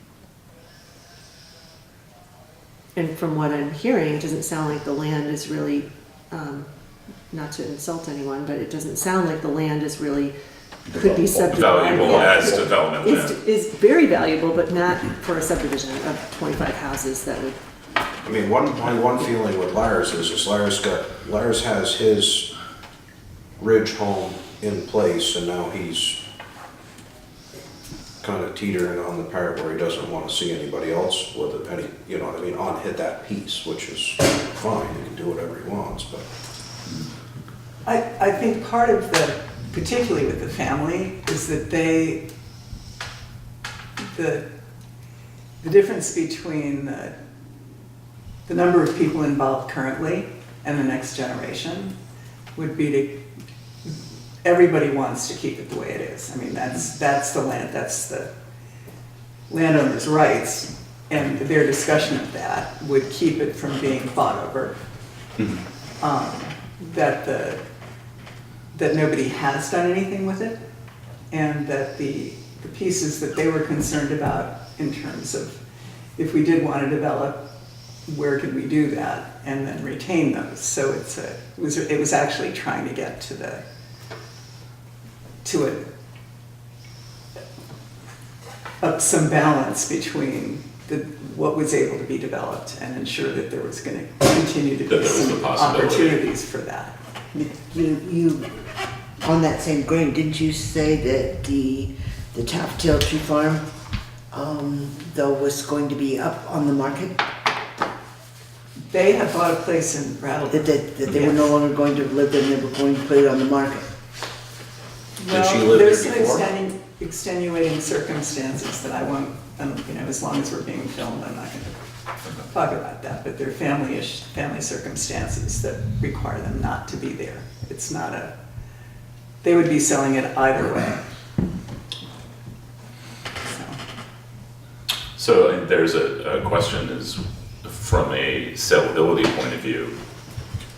And from what I'm hearing, it doesn't sound like the land is really, not to insult anyone, but it doesn't sound like the land is really, could be subdivided. Valuable as development land. Is very valuable, but not for a subdivision of 25 houses that would, I mean, my one feeling with Lars is Lars has his ridge home in place, and now he's kind of teetering on the part where he doesn't want to see anybody else with any, you know what I mean, on hit that piece, which is fine, he can do whatever he wants, but. I think part of the, particularly with the family, is that the difference between the number of people involved currently and the next generation would be to, everybody wants to keep it the way it is. I mean, that's the land, that's the landowner's rights, and their discussion of that would keep it from being fought over. That nobody has done anything with it, and that the pieces that they were concerned about in terms of if we did want to develop, where could we do that, and then retain those. So it was actually trying to get to some balance between what was able to be developed and ensure that there was going to continue to That there be was some a possibility. opportunities for that. You, on that same grain, didn't you say that the Taffetail Tree Farm, though, was going to be up on the market? They had bought a place in Brattleboro. That they were no longer going to live there, and they were going to put it on the market? Did she Well, live there's there some before? extenuating circumstances that I won't, as long as we're being filmed, I'm not gonna talk about that, but they're family circumstances that require them not to be there. It's not they would be selling it either way. So there's a question is, from a sellability point of view,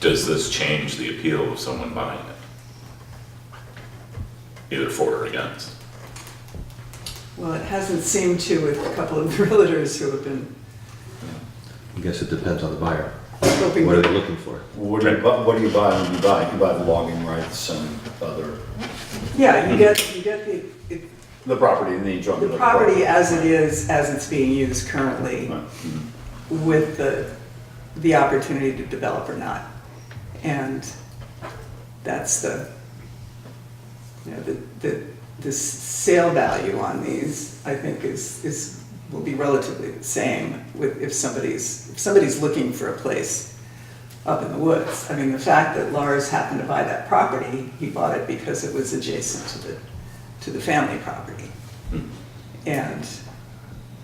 does this change the appeal of someone buying it? Either for or against? Well, it hasn't seemed to with a couple of realtors who have been I guess it depends on the buyer. hoping. What are they looking for? What do you buy when you buy? You buy the logging rights and other, Yeah, you get the property and the enjoyment the of property as it is, as it's being used currently, Right. with the opportunity to develop or not. And that's the sale value on these, I think, will be relatively the same with if somebody's looking for a place up in the woods. I mean, the fact that Lars happened to buy that property, he bought it because it was adjacent to the family property. And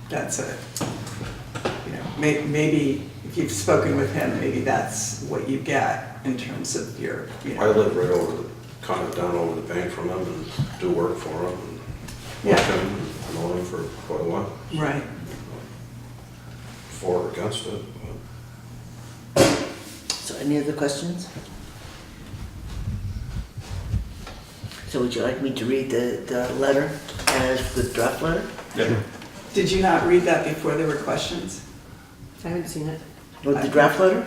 that's maybe if you've spoken with him, maybe that's what you get in terms of your, I live right over kind of down over the bank from him and do work for him and Yeah. watch him, known him for quite a while. right. For or against it, but. So any other questions? So would you like me to read the letter as the draft letter? Yeah. Did you not read that before there were questions? I haven't seen it. Or the draft letter?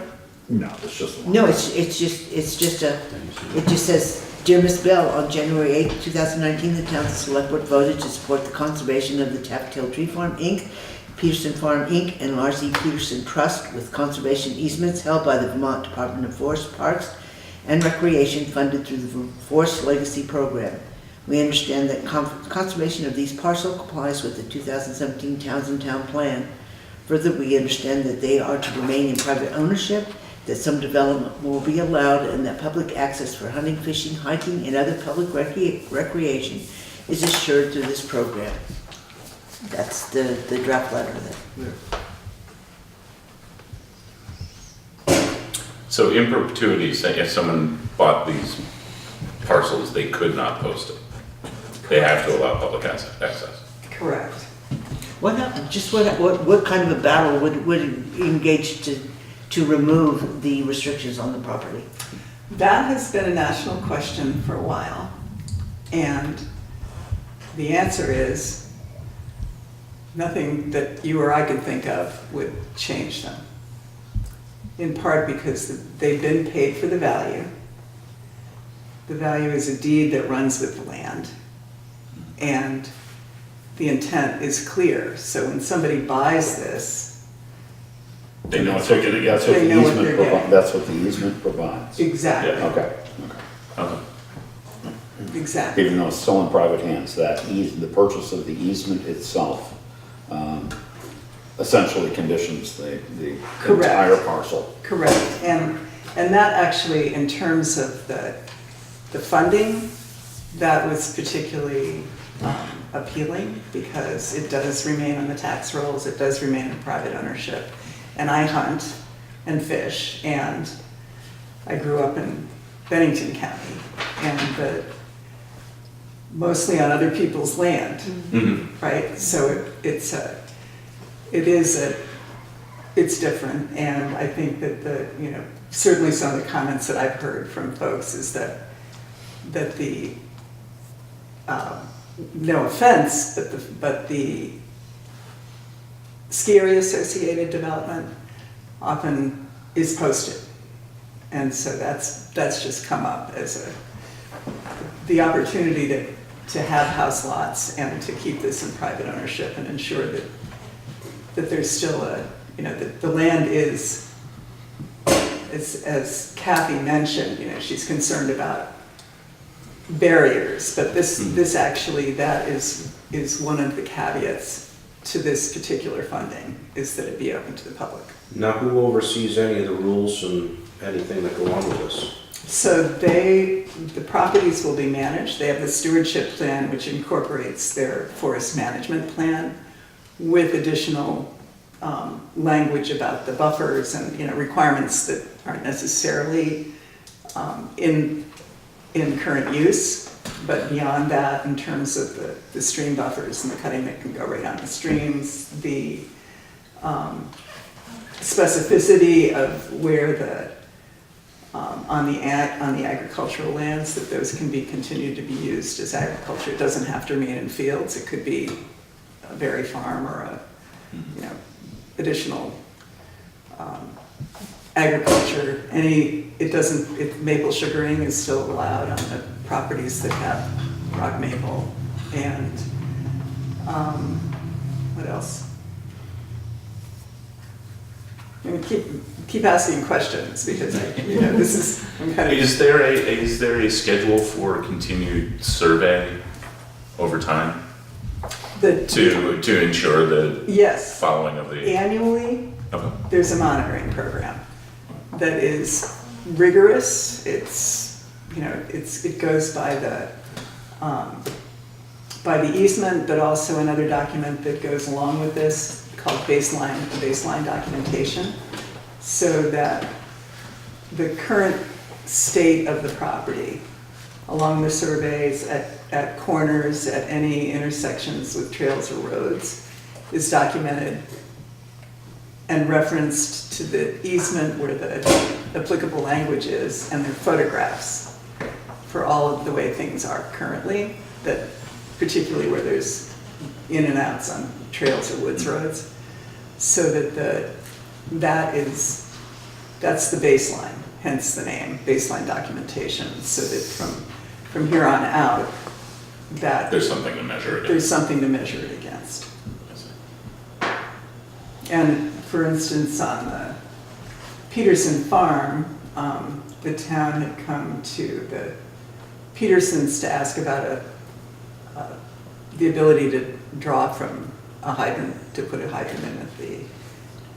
No, it's just one. No, it just says, Dear Miss Bell, on January 8, 2019, the Townshend Selectboard voted to support the conservation of the Taffetail Tree Farm, Inc., Peterson Farm, Inc., and Lars E. Peterson Trust with conservation easements held by the Vermont Department of Forest, Parks, and Recreation funded through the Forest Legacy Program. We understand that conservation of these parcels complies with the 2017 Townsend Town Plan. Further, we understand that they are to remain in private ownership, that some development will be allowed, and that public access for hunting, fishing, hiking, and other public recreation is assured through this program. That's the draft letter there. So in perpetuity, say if someone bought these parcels, they could not post it. They have to allow public access. Correct. What happened, what kind of a battle would engage to remove the restrictions on the property? That has been a national question for a while, and the answer is nothing that you or I could think of would change them. In part because they've been paid for the value. The value is a deed that runs with the land, and the intent is clear. So when somebody buys this, They know what That's what they're the getting. that's what They the know what easement they're provides. getting. That's what the easement provides. exactly, Yeah. Okay, Okay. exactly. even though it's still in private hands, the purchase of the easement itself essentially conditions the Correct. entire parcel. Correct, and that actually, in terms of the funding, that was particularly appealing because it does remain on the tax rolls, it does remain in private ownership. And I hunt and fish, and I grew up in Bennington County, and mostly on other people's land, right? So it's different, and I think that certainly some of the comments that I've heard from folks is that the no offense, but the ski area associated development often is posted, and so that's just come up as the opportunity to have house lots and to keep this in private ownership and ensure that there's still that the land is, as Kathy mentioned, she's concerned about barriers, but this actually, that is one of the caveats to this particular funding, is that it be open to the public. Now, who oversees any of the rules and anything that go on with this? So the properties will be managed. They have the stewardship plan, which incorporates their forest management plan with additional language about the buffers and requirements that aren't necessarily in current use, but beyond that, in terms of the stream buffers and the cutting that can go right on the streams, the specificity of where on the agricultural lands, that those can be continued to be used as agriculture. It doesn't have to remain in fields. It could be a berry farm or a additional agriculture. Maple sugaring is still allowed on the properties that have rock maple. And what else? I'm gonna keep asking questions because I'm kind of. Is there a schedule for continued survey over time to ensure the Yes. following of the? Annually, Okay. there's a monitoring program that is rigorous. It goes by the easement, but also another document that goes along with this called baseline documentation, so that the current state of the property along the surveys at corners, at any intersections with trails or roads, is documented and referenced to the easement where the applicable language is, and their photographs for all of the way things are currently, that particularly where there's in and outs on trails or woods roads, so that that's the baseline, hence the name, baseline documentation, so that from here on out, that There's something to measure it. there's something to measure it against. And for instance, on the Peterson farm, the town had come to the Petersons to ask about the ability to draw from a hydrant, to put a hydrant in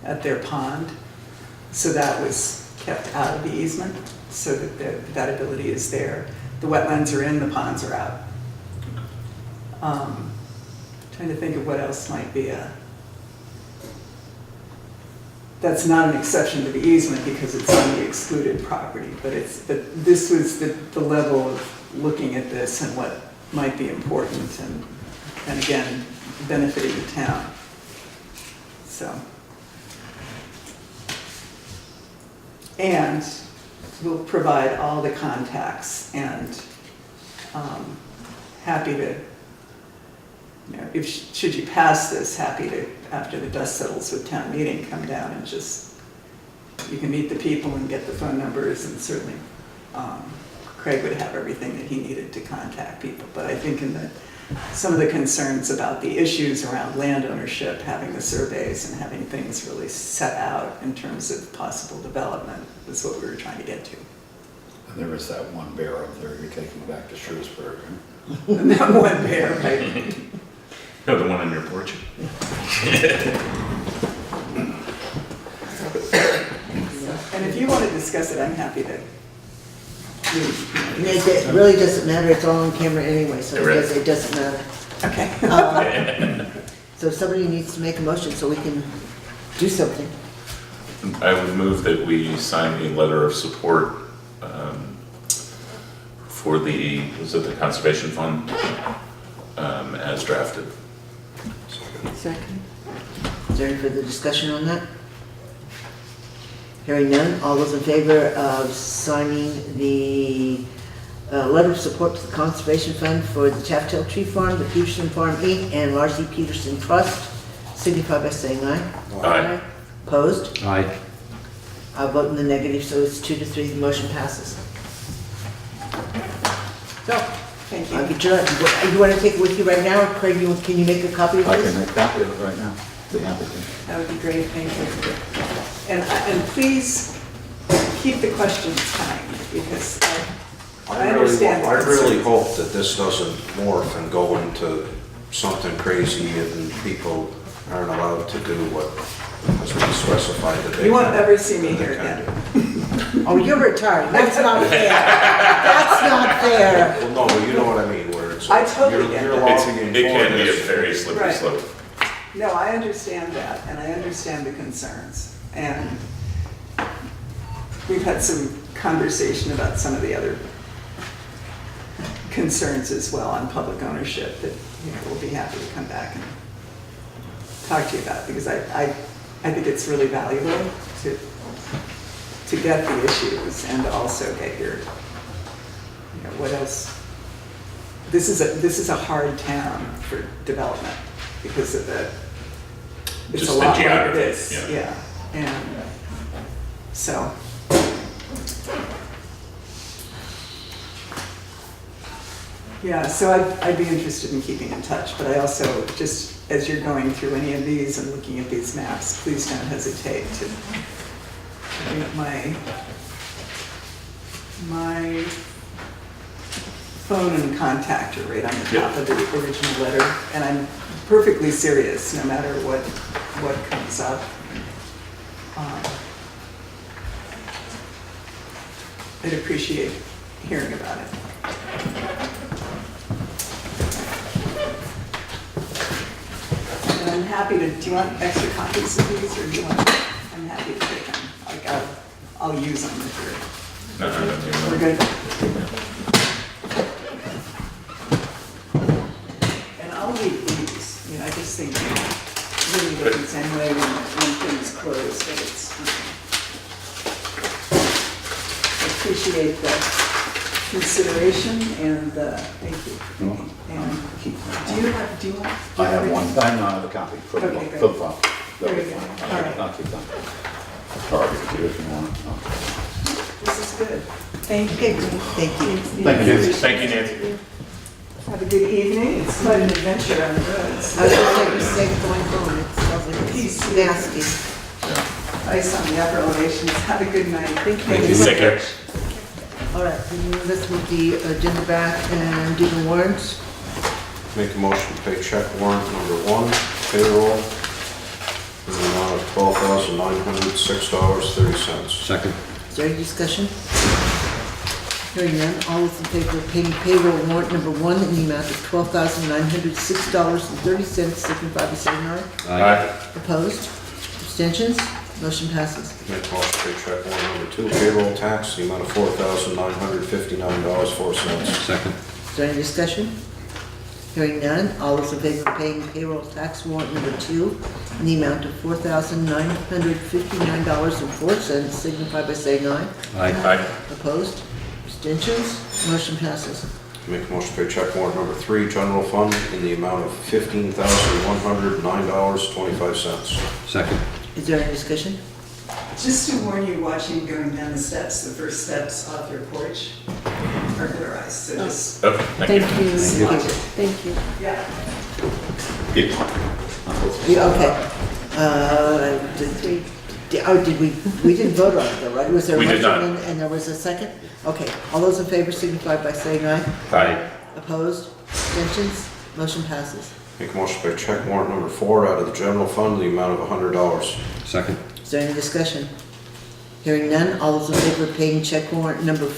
at their pond. So that was kept out of the easement, so that that ability is there. The wetlands are in, the ponds are out. Trying to think of what else might be that's not an exception to the easement because it's on the excluded property, but this was the level of looking at this and what might be important and again, benefiting the town. So. And will provide all the contacts and happy to, you know, if, should you pass this, happy to, after the dust settles with town meeting, come down and just, you can meet the people and get the phone numbers, and certainly Craig would have everything that he needed to contact people. But I think some of the concerns about the issues around land ownership, having the surveys and having things really set out in terms of possible development is what we were trying to get to. And there is that one bear up there you're taking back to Shrewsbury. And that one bear, right? No, the one on your porch. And if you want to discuss it, I'm happy to. It really doesn't matter, it's all on camera anyway, so it doesn't matter. Okay. So if somebody needs to make a motion so we can do something. I would move that we sign a letter of support for the Conservation Fund as drafted. Second. Is there any further discussion on that? Hearing none, all those in favor of signing the letter of support to the Conservation Fund for the Taft Hill Tree Farm, the Peterson Farm Inc., and Marcy Peterson Trust, signify by saying aye. Aye. Opposed? Aye. I'll vote in the negative, so it's 2-3, the motion passes. So, Thank I'll you. get you want to take it with you right now, or Craig, can you make a copy of I this? can make a copy of it right now. Be happy to. That would be great, thank you. And please keep the questions coming, because I understand. I really hope that this doesn't morph and go into something crazy and people aren't allowed to do what has been specified that they. You won't can- ever see me that they here can again. do. Oh, you're retired, that's not fair. That's not fair. Well, no, but you know what I mean, where it's. I totally get you're that. logging in It can for be a this. very slippery Right. slope. No, I understand that, and I understand the concerns. And we've had some conversation about some of the other concerns as well on public ownership that, you know, we'll be happy to come back and talk to you about, because I think it's really valuable to get the issues and to also get your, you know, what else. This is a hard town for development because of it's Just a the lot like geography, this, yeah. yeah, and so. Yeah, so I'd be interested in keeping in touch, but I also, just as you're going through any of these and looking at these maps, please don't hesitate to, I think my phone and contact are right on the top of the original letter, and I'm perfectly serious, no matter what comes up. I'd appreciate hearing about it. And I'm happy to, do you want extra copies of these, or do you want, I'm happy to take them. Like, I'll use them if No, no, no, we're no. good. And I'll leave these, you know, I just think really what it's anyway when things close, that it's, I appreciate the consideration and thank you. No. And Keep do you want? I have one, I know I have a copy for the Okay, great. for the file. That'll be Very good. fine. All right. I'll keep them. Sorry, if you want. This is good. Thank Okay, you. thank you. Thank you, Nancy. Thank you, Nancy. Have a good evening. It's quite an adventure on the roads. I was just like, be safe going home, it smells like it's nasty. Ice on the upper elevations. Have a good night. Thank Thank you. Take care. All right, then let's move the agenda back and do the warrants. Make a motion to pay check warrant number 1, payroll, in the amount of $12,906.30. Second. Is there any discussion? Hearing none, all those in favor of paying payroll warrant number 1 in the amount of $12,906.30, signify by saying aye. Aye. Opposed? Abstentions? Motion passes. Make a motion to pay check warrant number 2, payroll tax, the amount of $4,959.04. Second. Is there any discussion? Hearing none, all those in favor of paying payroll tax warrant number 2 in the amount of $4,959.04 signify by saying aye. Aye. Opposed? Abstentions? Motion passes. Make a motion to pay check warrant number 3, general fund, in the amount of $15,109.25. Second. Is there any discussion? Just to warn you, watching going down the steps, the first steps off your porch are glarized, so just Okay, thank you. Thank you. watch it. Thank you. Yeah. Yeah, okay. Did we didn't vote on it though, right? Was there a We did motion not. and there was a second? Okay, all those in favor signify by saying aye. Aye. Opposed? Abstentions? Motion passes. Make a motion to pay check warrant number 4 out of the general fund, in the amount of $100. Second. Is there any discussion? Hearing none, all those in favor of paying check warrant general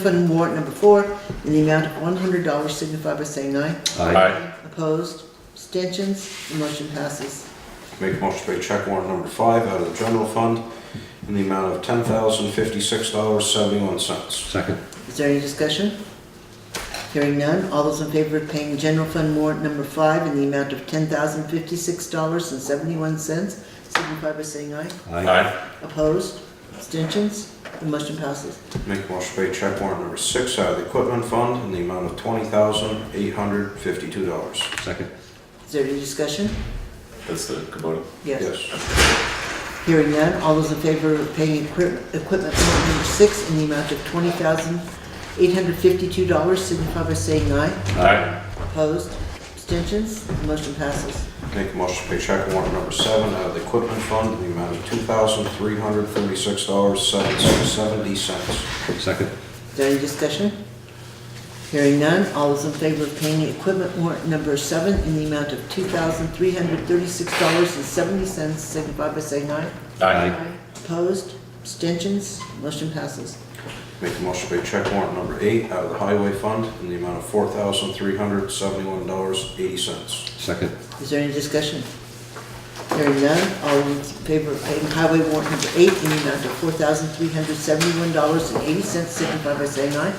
fund warrant number 4 in the amount of $100 signify by saying aye. Aye. Opposed? Abstentions? The motion passes. Make a motion to pay check warrant number 5 out of the general fund, in the amount of $10,056.71. Second. Is there any discussion? Hearing none, all those in favor of paying general fund warrant number 5 in the amount of $10,056.71 signify by saying aye. Aye. Opposed? Abstentions? The motion passes. Make a motion to pay check warrant number 6 out of the equipment fund, in the amount of $20,852. Second. Is there any discussion? That's the Kubota. Yes. Yes. Hearing none, all those in favor of paying equipment warrant number 6 in the amount of $20,852 signify by saying aye. Aye. Opposed? Abstentions? The motion passes. Make a motion to pay check warrant number 7 out of the equipment fund, in the amount of $2,336.70. Second. Is there any discussion? Hearing none, all those in favor of paying the equipment warrant number 7 in the amount of $2,336.70 signify by saying aye. Aye. Opposed? Abstentions? Motion passes. Make a motion to pay check warrant number 8 out of the highway fund, in the amount of $4,371.80. Second. Is there any discussion? Hearing none, all in favor of paying highway warrant number 8 in the amount of $4,371.80 signify by saying aye.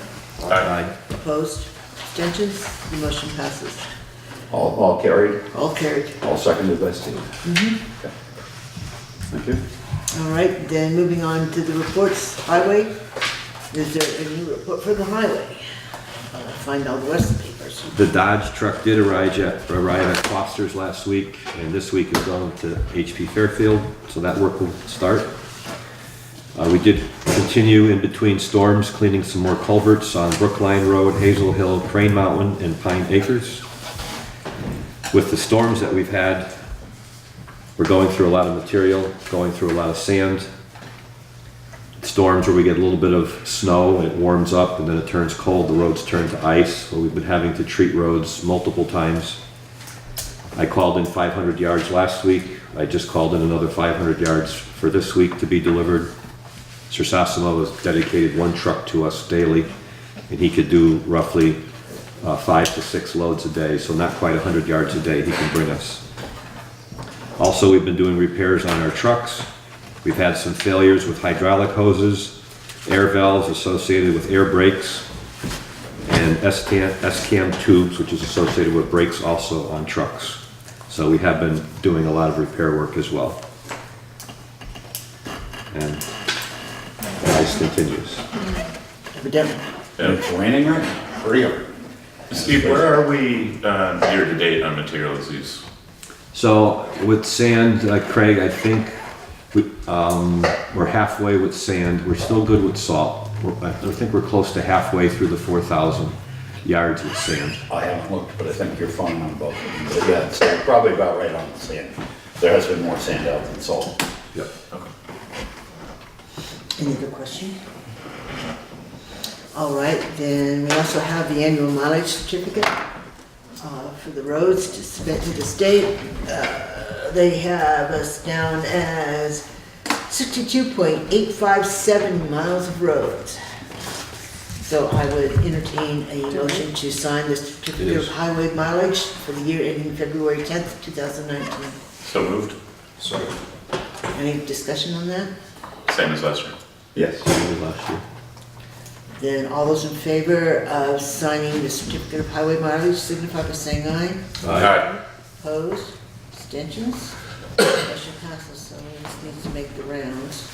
Aye. Opposed? Abstentions? The motion passes. All carried, All carried. all seconded by Steve. Okay. Thank you. All right, then moving on to the reports. Highway, is there any report for the highway? I'll find all the rest of the papers. The Dodge truck did arrive at Foster's last week, and this week is going to HP Fairfield, so that work will start. We did continue in between storms, cleaning some more culverts on Brookline Road, Hazel Hill, Crane Mountain, and Pine Acres. With the storms that we've had, we're going through a lot of material, going through a lot of sand. Storms where we get a little bit of snow and it warms up and then it turns cold, the roads turn to ice. So we've been having to treat roads multiple times. I called in 500 yards last week. I just called in another 500 yards for this week to be delivered. Sir Sassimo has dedicated 1 truck to us daily, and he could do roughly 5 to 6 loads a day, so not quite 100 yards a day he can bring us. Also, we've been doing repairs on our trucks. We've had some failures with hydraulic hoses, air valves associated with air brakes, and S-cam tubes, which is associated with brakes also on trucks. So we have been doing a lot of repair work as well. And the ice continues. Evidently. It's raining right now, pretty hard. Steve, where are we year to date on materials use? So with sand, Craig, I think we're halfway with sand. We're still good with salt. I think we're close to halfway through the 4,000 yards with sand. I haven't looked, but I think you're fine on both of them. But yeah, it's probably about right on the sand. There has been more sand out than salt. Yep. Okay. Any other question? All right, then we also have the annual mileage certificate for the roads to submit to the state. They have us down as 62.857 miles of roads. So I would entertain a motion to sign the certificate of highway mileage for the year ending February 10th, 2019. So moved? Second. Any discussion on that? Same as last year. Yes. Last year. Then all those in favor of signing the certificate of highway mileage signify by saying aye. Aye. Opposed? Abstentions? Motion passes, so this needs to make the rounds.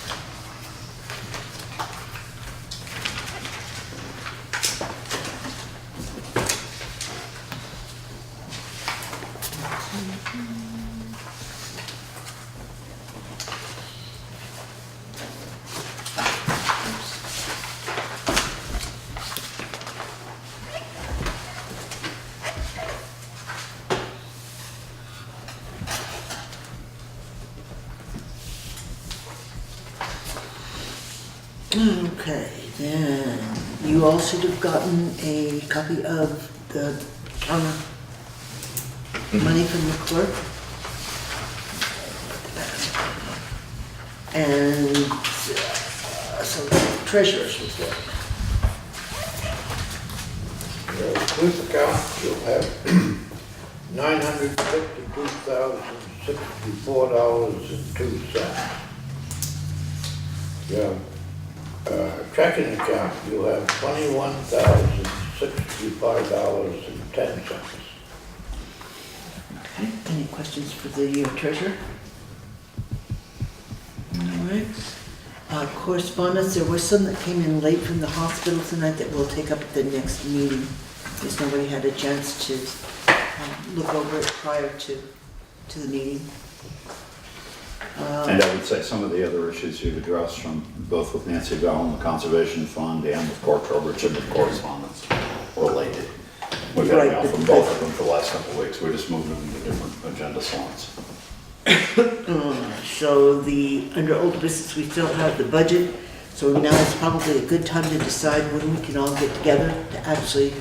Okay, then you all should have gotten a copy of the town money from the clerk. And so the treasurer's report. Clerk's account, you'll have $952,064.02. Your checking account, you'll have $21,065.10. Okay, any questions for the treasurer? All right. Correspondence, there was some that came in late from the hospital tonight that we'll take up at the next meeting, because nobody had a chance to look over it prior to the meeting. And I would say some of the other issues you've addressed from both with Nancy Bell and the Conservation Fund and with Trowbridge and with Correspondence related. We've had Right, email from both of them for the last couple of weeks. We're just moving them to different agenda slots. So under old business, we still have the budget, so now is probably a good time to decide when we can all get together to actually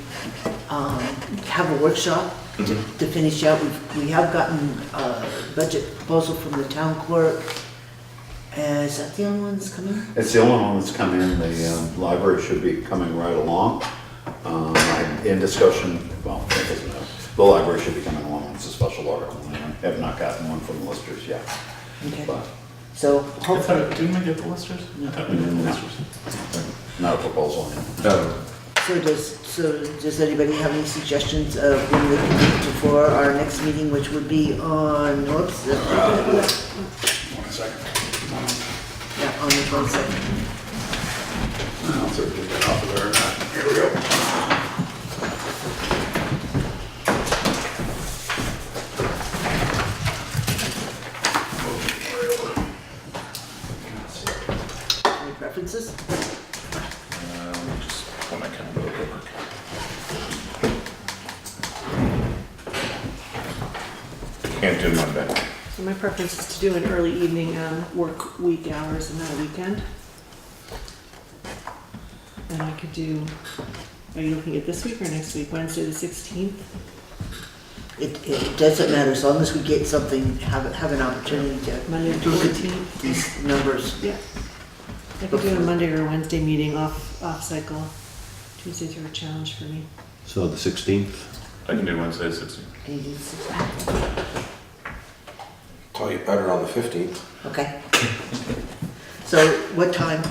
have a workshop to finish out. We have gotten a budget proposal from the town clerk. Is that the only one that's coming? It's the only one that's come in. The library should be coming right along. In discussion, well, that doesn't matter. The library should be coming along. It's a special article. I have not gotten one from the listers yet. Okay. But So hopefully, Didn't we get the listers? I thought we did the listers. not a proposal. so does anybody have any suggestions of when we can meet before our next meeting, which would be on, whoops. 1 second. Yeah, on the 22nd. I'll certainly get off of there. Here we go. Any preferences? Just pull my calendar over. Can't do Monday. So my preference is to do an early evening work week hours and not a weekend. And I could do, are you looking at this week or next week, Wednesday the 16th? It doesn't matter, as long as we get something, have an opportunity to Monday the look at 14th? these numbers. Yeah. I could do a Monday or Wednesday meeting off cycle. Tuesdays are a challenge for me. So the 16th? I can do Wednesday, 16. And you do 16. Tell you better on the 15th. Okay. So what time?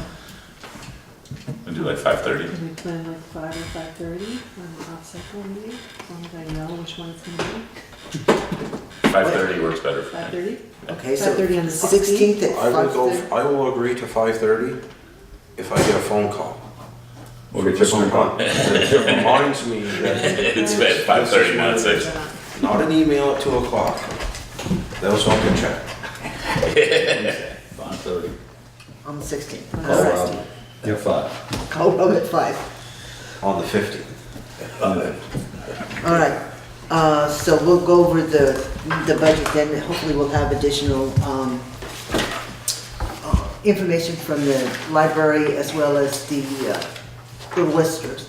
I do like 5:30. Can we plan like 5 or 5:30 on an off cycle meeting? As long as I know which one it's gonna be. 5:30 works better for me. 5:30? Okay, so 5:30 on the 16th at I will go, 5:30? I will agree to 5:30 if I get a phone call. We'll get your phone call. It reminds me that It's at 5:30, not 6. not an email at 2 o'clock. That'll stop the check. 5:30. On the 16th. Call All right. Rob. Yep. 5. Call Rob at 5. On the 15th. All right. So we'll go over the budget then. Hopefully we'll have additional information from the library as well as the listers.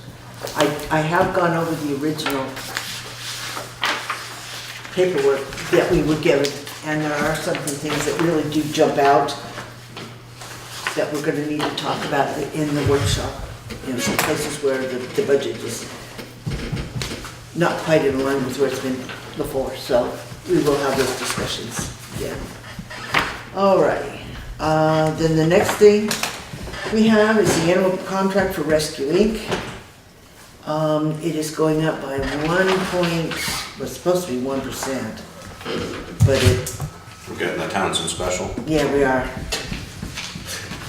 I have gone over the original paperwork that we were given, and there are some things that really do jump out that we're gonna need to talk about in the workshop. You know, some places where the budget is not quite in line with where it's been before, so we will have those discussions again. All righty. Then the next thing, we have is the annual contract for Rescue Inc. It is going up by was supposed to be 1%, but We're getting the Townshend special. yeah, we are.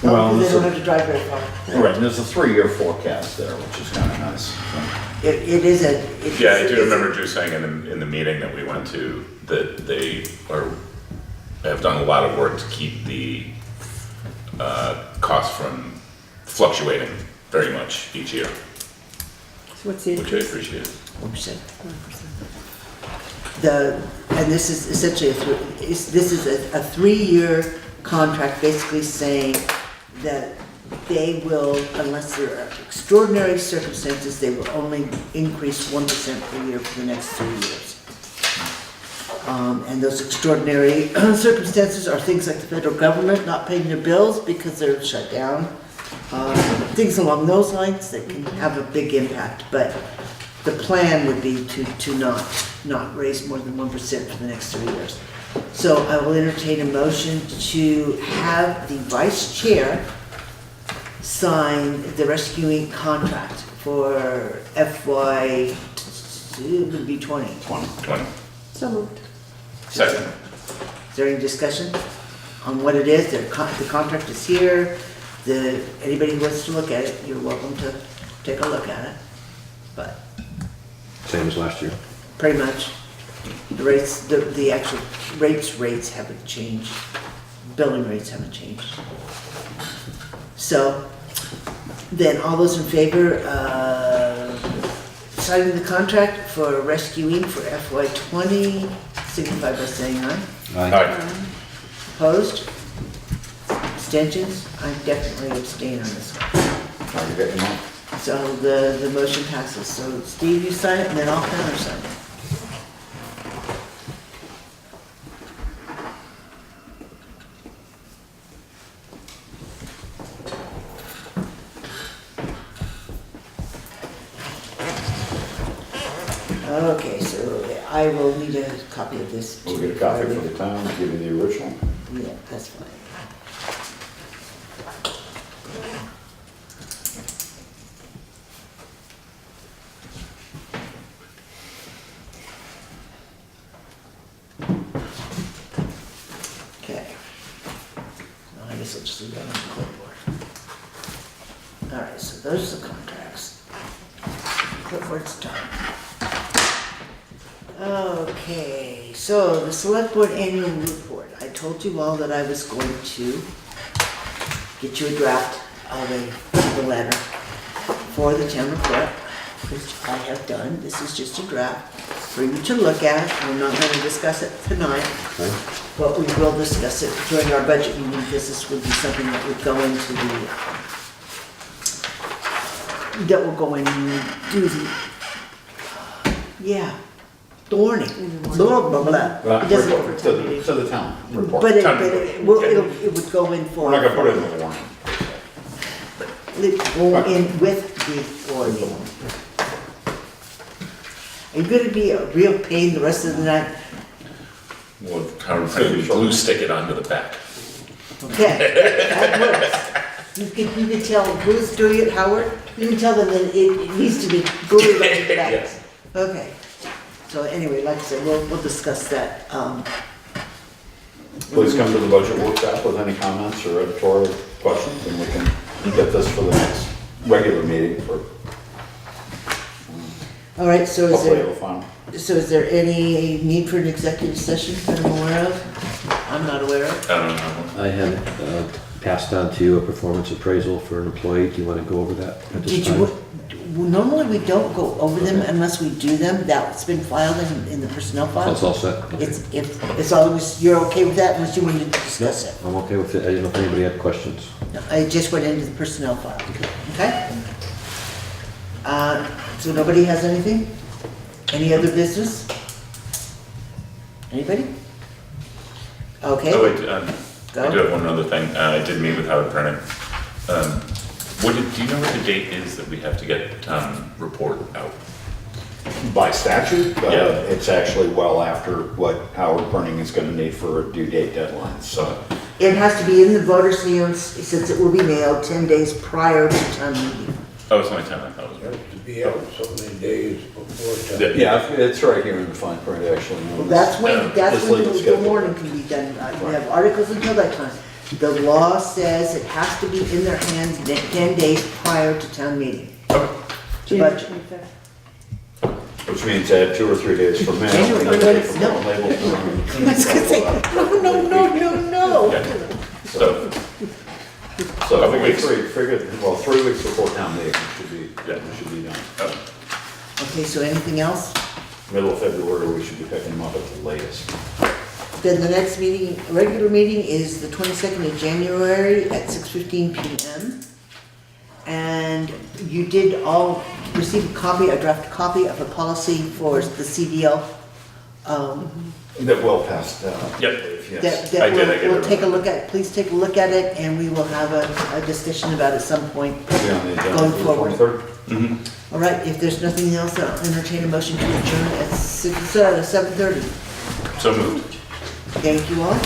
Well, They this don't is- have to drive very far. Right, and there's a 3-year forecast there, which is kind of nice. So, It is a. Yeah, I do remember Drew saying in the meeting that we went to, that they have done a lot of work to keep the cost from fluctuating very much each year, So what's the which I increase? appreciate. 1%. And this is essentially this is a 3-year contract, basically saying that they will, unless there are extraordinary circumstances, they will only increase 1% per year for the next 3 years. And those extraordinary circumstances are things like the federal government not paying their bills because they're shut down. Things along those lines that can have a big impact, but the plan would be to not raise more than 1% for the next 3 years. So I will entertain a motion to have the vice chair sign the Rescue Inc. contract for FY, it would be 20. 20. So moved. Second. Is there any discussion on what it is? The contract is here. Anybody who wants to look at it, you're welcome to take a look at it. But Same as last year. pretty much, the rates, the actual rates haven't changed. Billing rates haven't changed. So, then all those in favor of signing the contract for Rescue Inc. for FY '20, signify by saying aye. Aye. Opposed? Abstentions? I definitely abstain on this one. are you getting them? So the motion passes. So Steve, you sign it, and then I'll countersign it. Okay, so I will need a copy of this. We'll get a copy for the town, give you the original. Yeah, that's fine. Okay. Well, I guess I'll just leave that on the clipboard. All right, so those are the contracts. Clipboard's done. Okay, so the select board annual report. I told you all that I was going to get you a draft of a letter for the town report, which I have done. This is just a draft for you to look at. We're not going to discuss it tonight, but we will discuss it during our budget meeting because this would be something that would go into that will go into thorny, blah, blah, blah. It doesn't, To the town report. but it would go in for. We're not gonna put it in the warning. It will go in with the warning. Are you gonna be a real pain the rest of the night? We'll glue stick it onto the back. Okay, that works. You can tell who's doing it, Howard, you can tell them that it needs to be glued on the back. Yes. Okay, so anyway, like I said, we'll discuss that. Please come to the budget workshop with any comments or editorial questions, and we can get this for the next regular meeting for, All right, so hopefully it'll final. is there any need for an executive session that I'm aware of? I'm not aware of. I don't know. I had passed on to you a performance appraisal for an employee. Do you want to go over that at this Did time? you, normally we don't go over them Okay. unless we do them. That's been filed in the personnel file. That's all set? Okay. It's always, you're okay with that unless you wanted to discuss it. I'm okay with it. I didn't know if anybody had questions. No, I just went into the personnel file, okay? So nobody has anything? Any other business? Anybody? Okay. Oh, wait, Go. I do have one other thing. I did meet with Howard Prennan. Do you know what the date is that we have to get the town report out? By statute, Yeah. it's actually well after what Howard Printing is gonna need for a due date deadline, so It has to be in the voter's hands, since it will be mailed 10 days prior to town meeting. Oh, it's only 10, I thought it was. It has to be out so many days before time. Yeah, it's right here in the fine print, actually. Well, that's when It's legal the schedule. warning can be done. We have articles until that time. The law says it has to be in their hands 10 days prior to town meeting. Okay. January Budget. 25th. Which means add 2 or 3 days for mail. January, and no, then for no. label. I was gonna say, no. Yeah. So, So, Couple weeks. figure, well, 3 weeks before town meeting, Yeah. it should be done. oh, Okay, so anything else? Middle of February, we should be picking them up at the latest. Then the next meeting, regular meeting is the 22nd of January at 6:15 PM. And you did all receive a draft copy of a policy for the CDL. That well past, Yep. yes. That I did, I get we'll it. take a look at, please take a look at it, and we will have a discussion about it at some point. Be on the agenda Going for the forward. 23rd. All right, if there's nothing else, I'll entertain a motion to adjourn at 7:30. so moved. Thank you all.